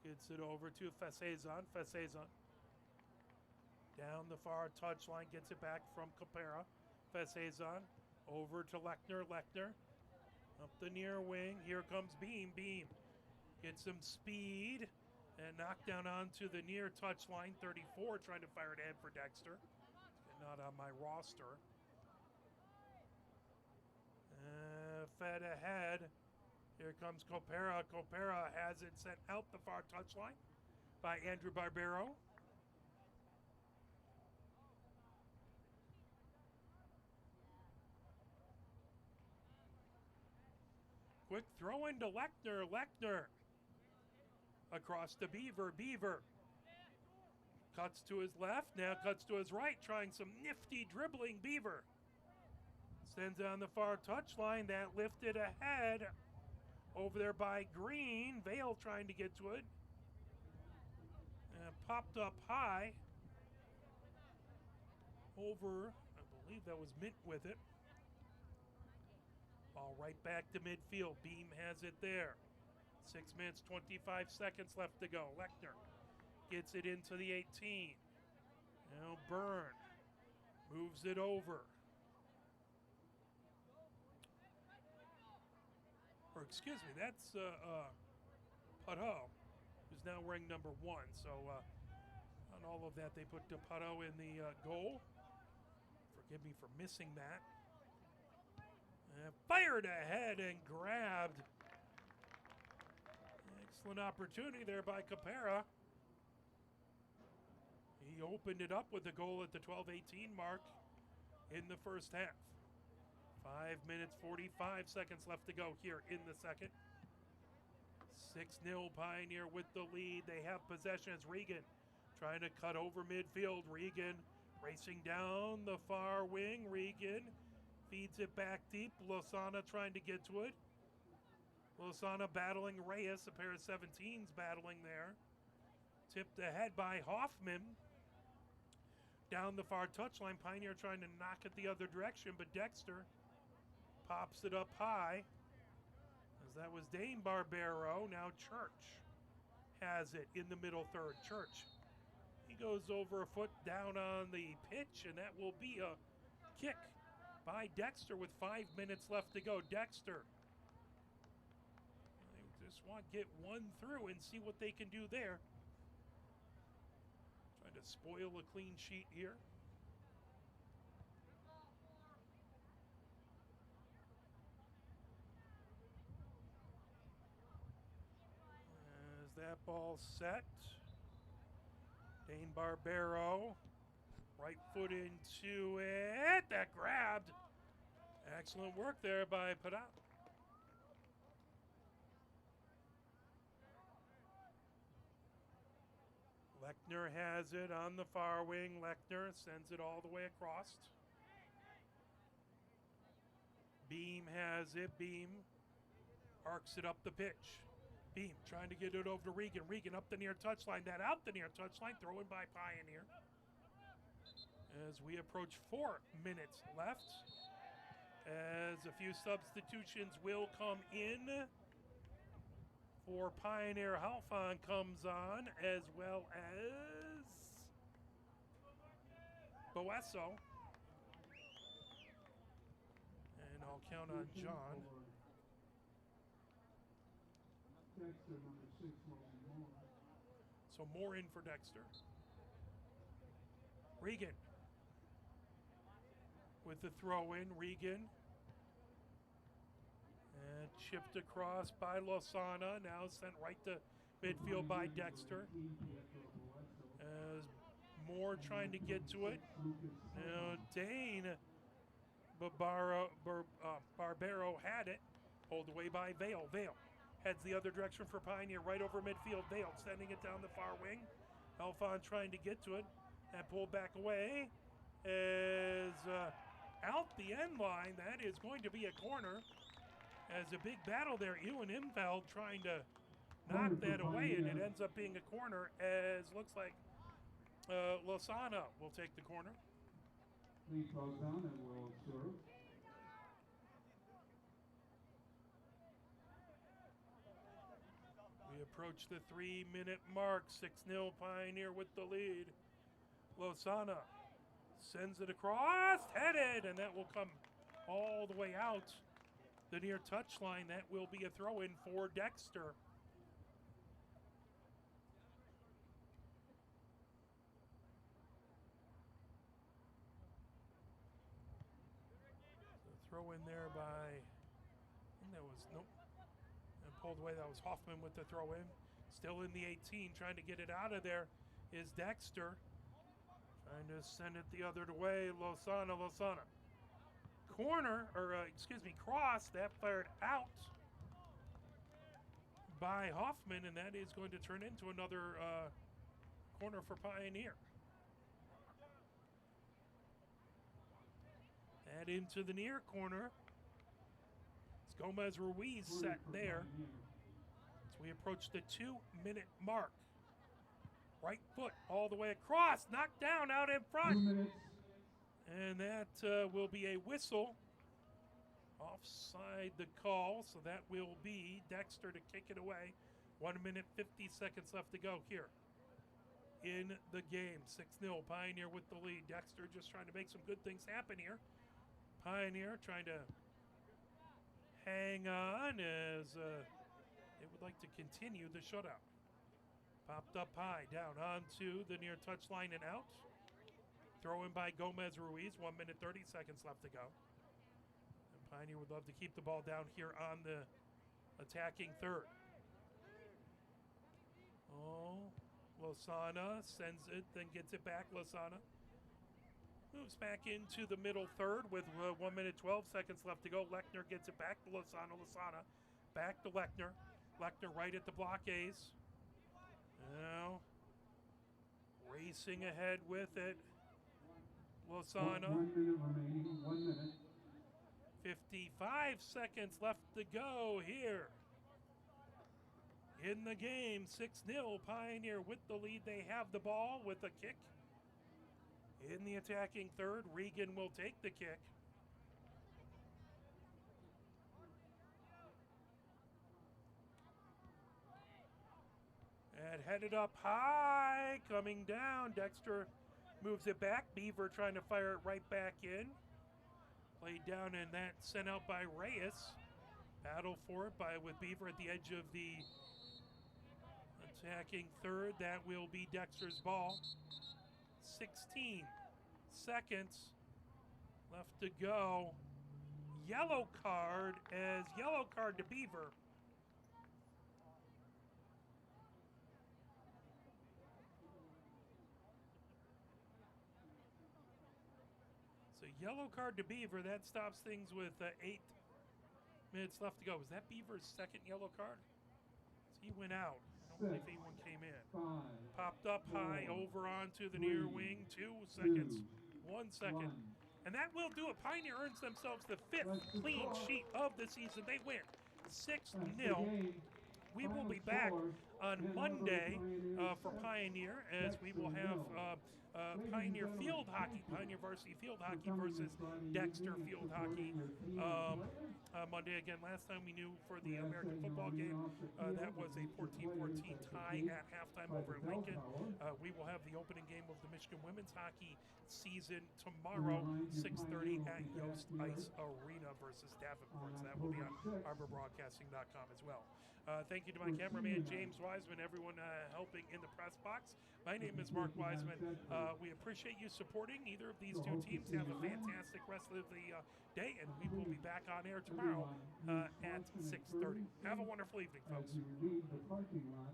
gets it over to Fesezon. Fesezon down the far touchline, gets it back from Capera. Fesezon over to Lechner. Lechner up the near wing. Here comes Beam. Beam gets some speed and knocked down onto the near touchline. 34 trying to fire it ahead for Dexter. Not on my roster. Fed ahead. Here comes Copera. Copera has it sent out the far touchline by Andrew Barbero. Quick throw into Lechner. Lechner across to Beaver. Beaver cuts to his left. Now cuts to his right. Trying some nifty dribbling. Beaver sends on the far touchline. That lifted ahead. Over there by Green. Vale trying to get to it. Popped up high. Over, I believe that was Mint with it. Ball right back to midfield. Beam has it there. 6 minutes, 25 seconds left to go. Lechner gets it into the 18. Now Byrne moves it over. Or excuse me, that's Putto, who's now wearing number 1. So on all of that, they put Putto in the goal. Forgive me for missing that. Fired ahead and grabbed. Excellent opportunity there by Capera. He opened it up with the goal at the 12:18 mark in the first half. 5 minutes, 45 seconds left to go here in the second. 6-0 Pioneer with the lead. They have possession as Regan trying to cut over midfield. Regan racing down the far wing. Regan feeds it back deep. Lozana trying to get to it. Lozana battling Reyes. A pair of 17s battling there. Tipped ahead by Hoffman. down the far touchline. Pioneer trying to knock it the other direction, but Dexter pops it up high. As that was Dane Barbero. Now Church has it in the middle third. Church, he goes over a foot down on the pitch, and that will be a kick by Dexter with 5 minutes left to go. Dexter, they just want to get one through and see what they can do there. Trying to spoil a clean sheet here. As that ball set, Dane Barbero, right foot into it. That grabbed. Excellent work there by Padal. Lechner has it on the far wing. Lechner sends it all the way across. Beam has it. Beam arcs it up the pitch. Beam trying to get it over to Regan. Regan up the near touchline. That out the near touchline. Thrown by Pioneer. As we approach 4 minutes left. As a few substitutions will come in. For Pioneer, Halfon comes on, as well as Boesso. And I'll count on John. Dexter, number 6, Moore. So Moore in for Dexter. Regan with the throw in. Regan. And chipped across by Lozana. Now sent right to midfield by Dexter. As Moore trying to get to it. Now Dane Barbero had it. Pulled away by Vale. Vale heads the other direction for Pioneer. Right over midfield. Vale sending it down the far wing. Alphon trying to get to it. And pulled back away. As out the end line. That is going to be a corner. As a big battle there, Ewan Imfeld trying to knock that away, and it ends up being a corner, as looks like Lozana will take the corner. Lee throws down and will serve. We approach the 3-minute mark. 6-0 Pioneer with the lead. Lozana sends it across, headed, and that will come all the way out. The near touchline, that will be a throw-in for Dexter. So throw in there by, I think that was, nope. And pulled away, that was Hoffman with the throw in. Still in the 18, trying to get it out of there is Dexter. Trying to send it the other way, Lozana. Corner, or cross, that fired out by Hoffman, and that is going to turn into another corner for Pioneer. That into the near corner. It's Gomez Ruiz set there. As we approach the 2-minute mark. Right foot all the way across, knocked down out in front. 2 minutes. And that will be a whistle. Offside the call, so that will be Dexter to kick it away. 1 minute, 50 seconds left to go here in the game. 6-0, Pioneer with the lead. Dexter just trying to make some good things happen here. Pioneer trying to hang on as they would like to continue the shutout. Popped up high, down onto the near touchline and out. Throw in by Gomez Ruiz. 1 minute, 30 seconds left to go. And Pioneer would love to keep the ball down here on the attacking third. Oh, Lozana sends it, then gets it back. Lozana moves back into the middle third with 1 minute, 12 seconds left to go. Lechner gets it back to Lozana. Lozana back to Lechner. Lechner right at the blockades. Now racing ahead with it. Lozana. 1 minute remaining. 1 minute. 55 seconds left to go here in the game. 6-0 Pioneer with the lead. They have the ball with a kick. In the attacking third, Regan will take the kick. And headed up high, coming down. Dexter moves it back. Beaver trying to fire it right back in. Played down and that sent out by Reyes. Battle for it with Beaver at the edge of the attacking third. That will be Dexter's ball. 16 seconds left to go. Yellow card to Beaver. So yellow card to Beaver. That stops things with 8 minutes left to go. Was that Beaver's second yellow card? He went out. I don't believe anyone came in. Popped up high, over onto the near wing. 2 seconds. 1 second. And that will do it. Pioneer earns themselves the 5th clean sheet of the season. They win 6-0. We will be back on Monday for Pioneer, as we will have Pioneer field hockey, Pioneer varsity field hockey versus Dexter field hockey. Monday again. Last time we knew for the American football game, that was a 14-14 tie at halftime over at Lincoln. We will have the opening game of the Michigan women's hockey season tomorrow, 6:30 at Yost Ice Arena versus Davenport. So that will be on arborbroadcasting.com as well. Thank you to my cameraman, James Wiseman, everyone helping in the press box. My name is Mark Wiseman. We appreciate you supporting either of these two teams. Have a fantastic rest of the day, and we will be back on air tomorrow at 6:30. Have a wonderful evening, folks.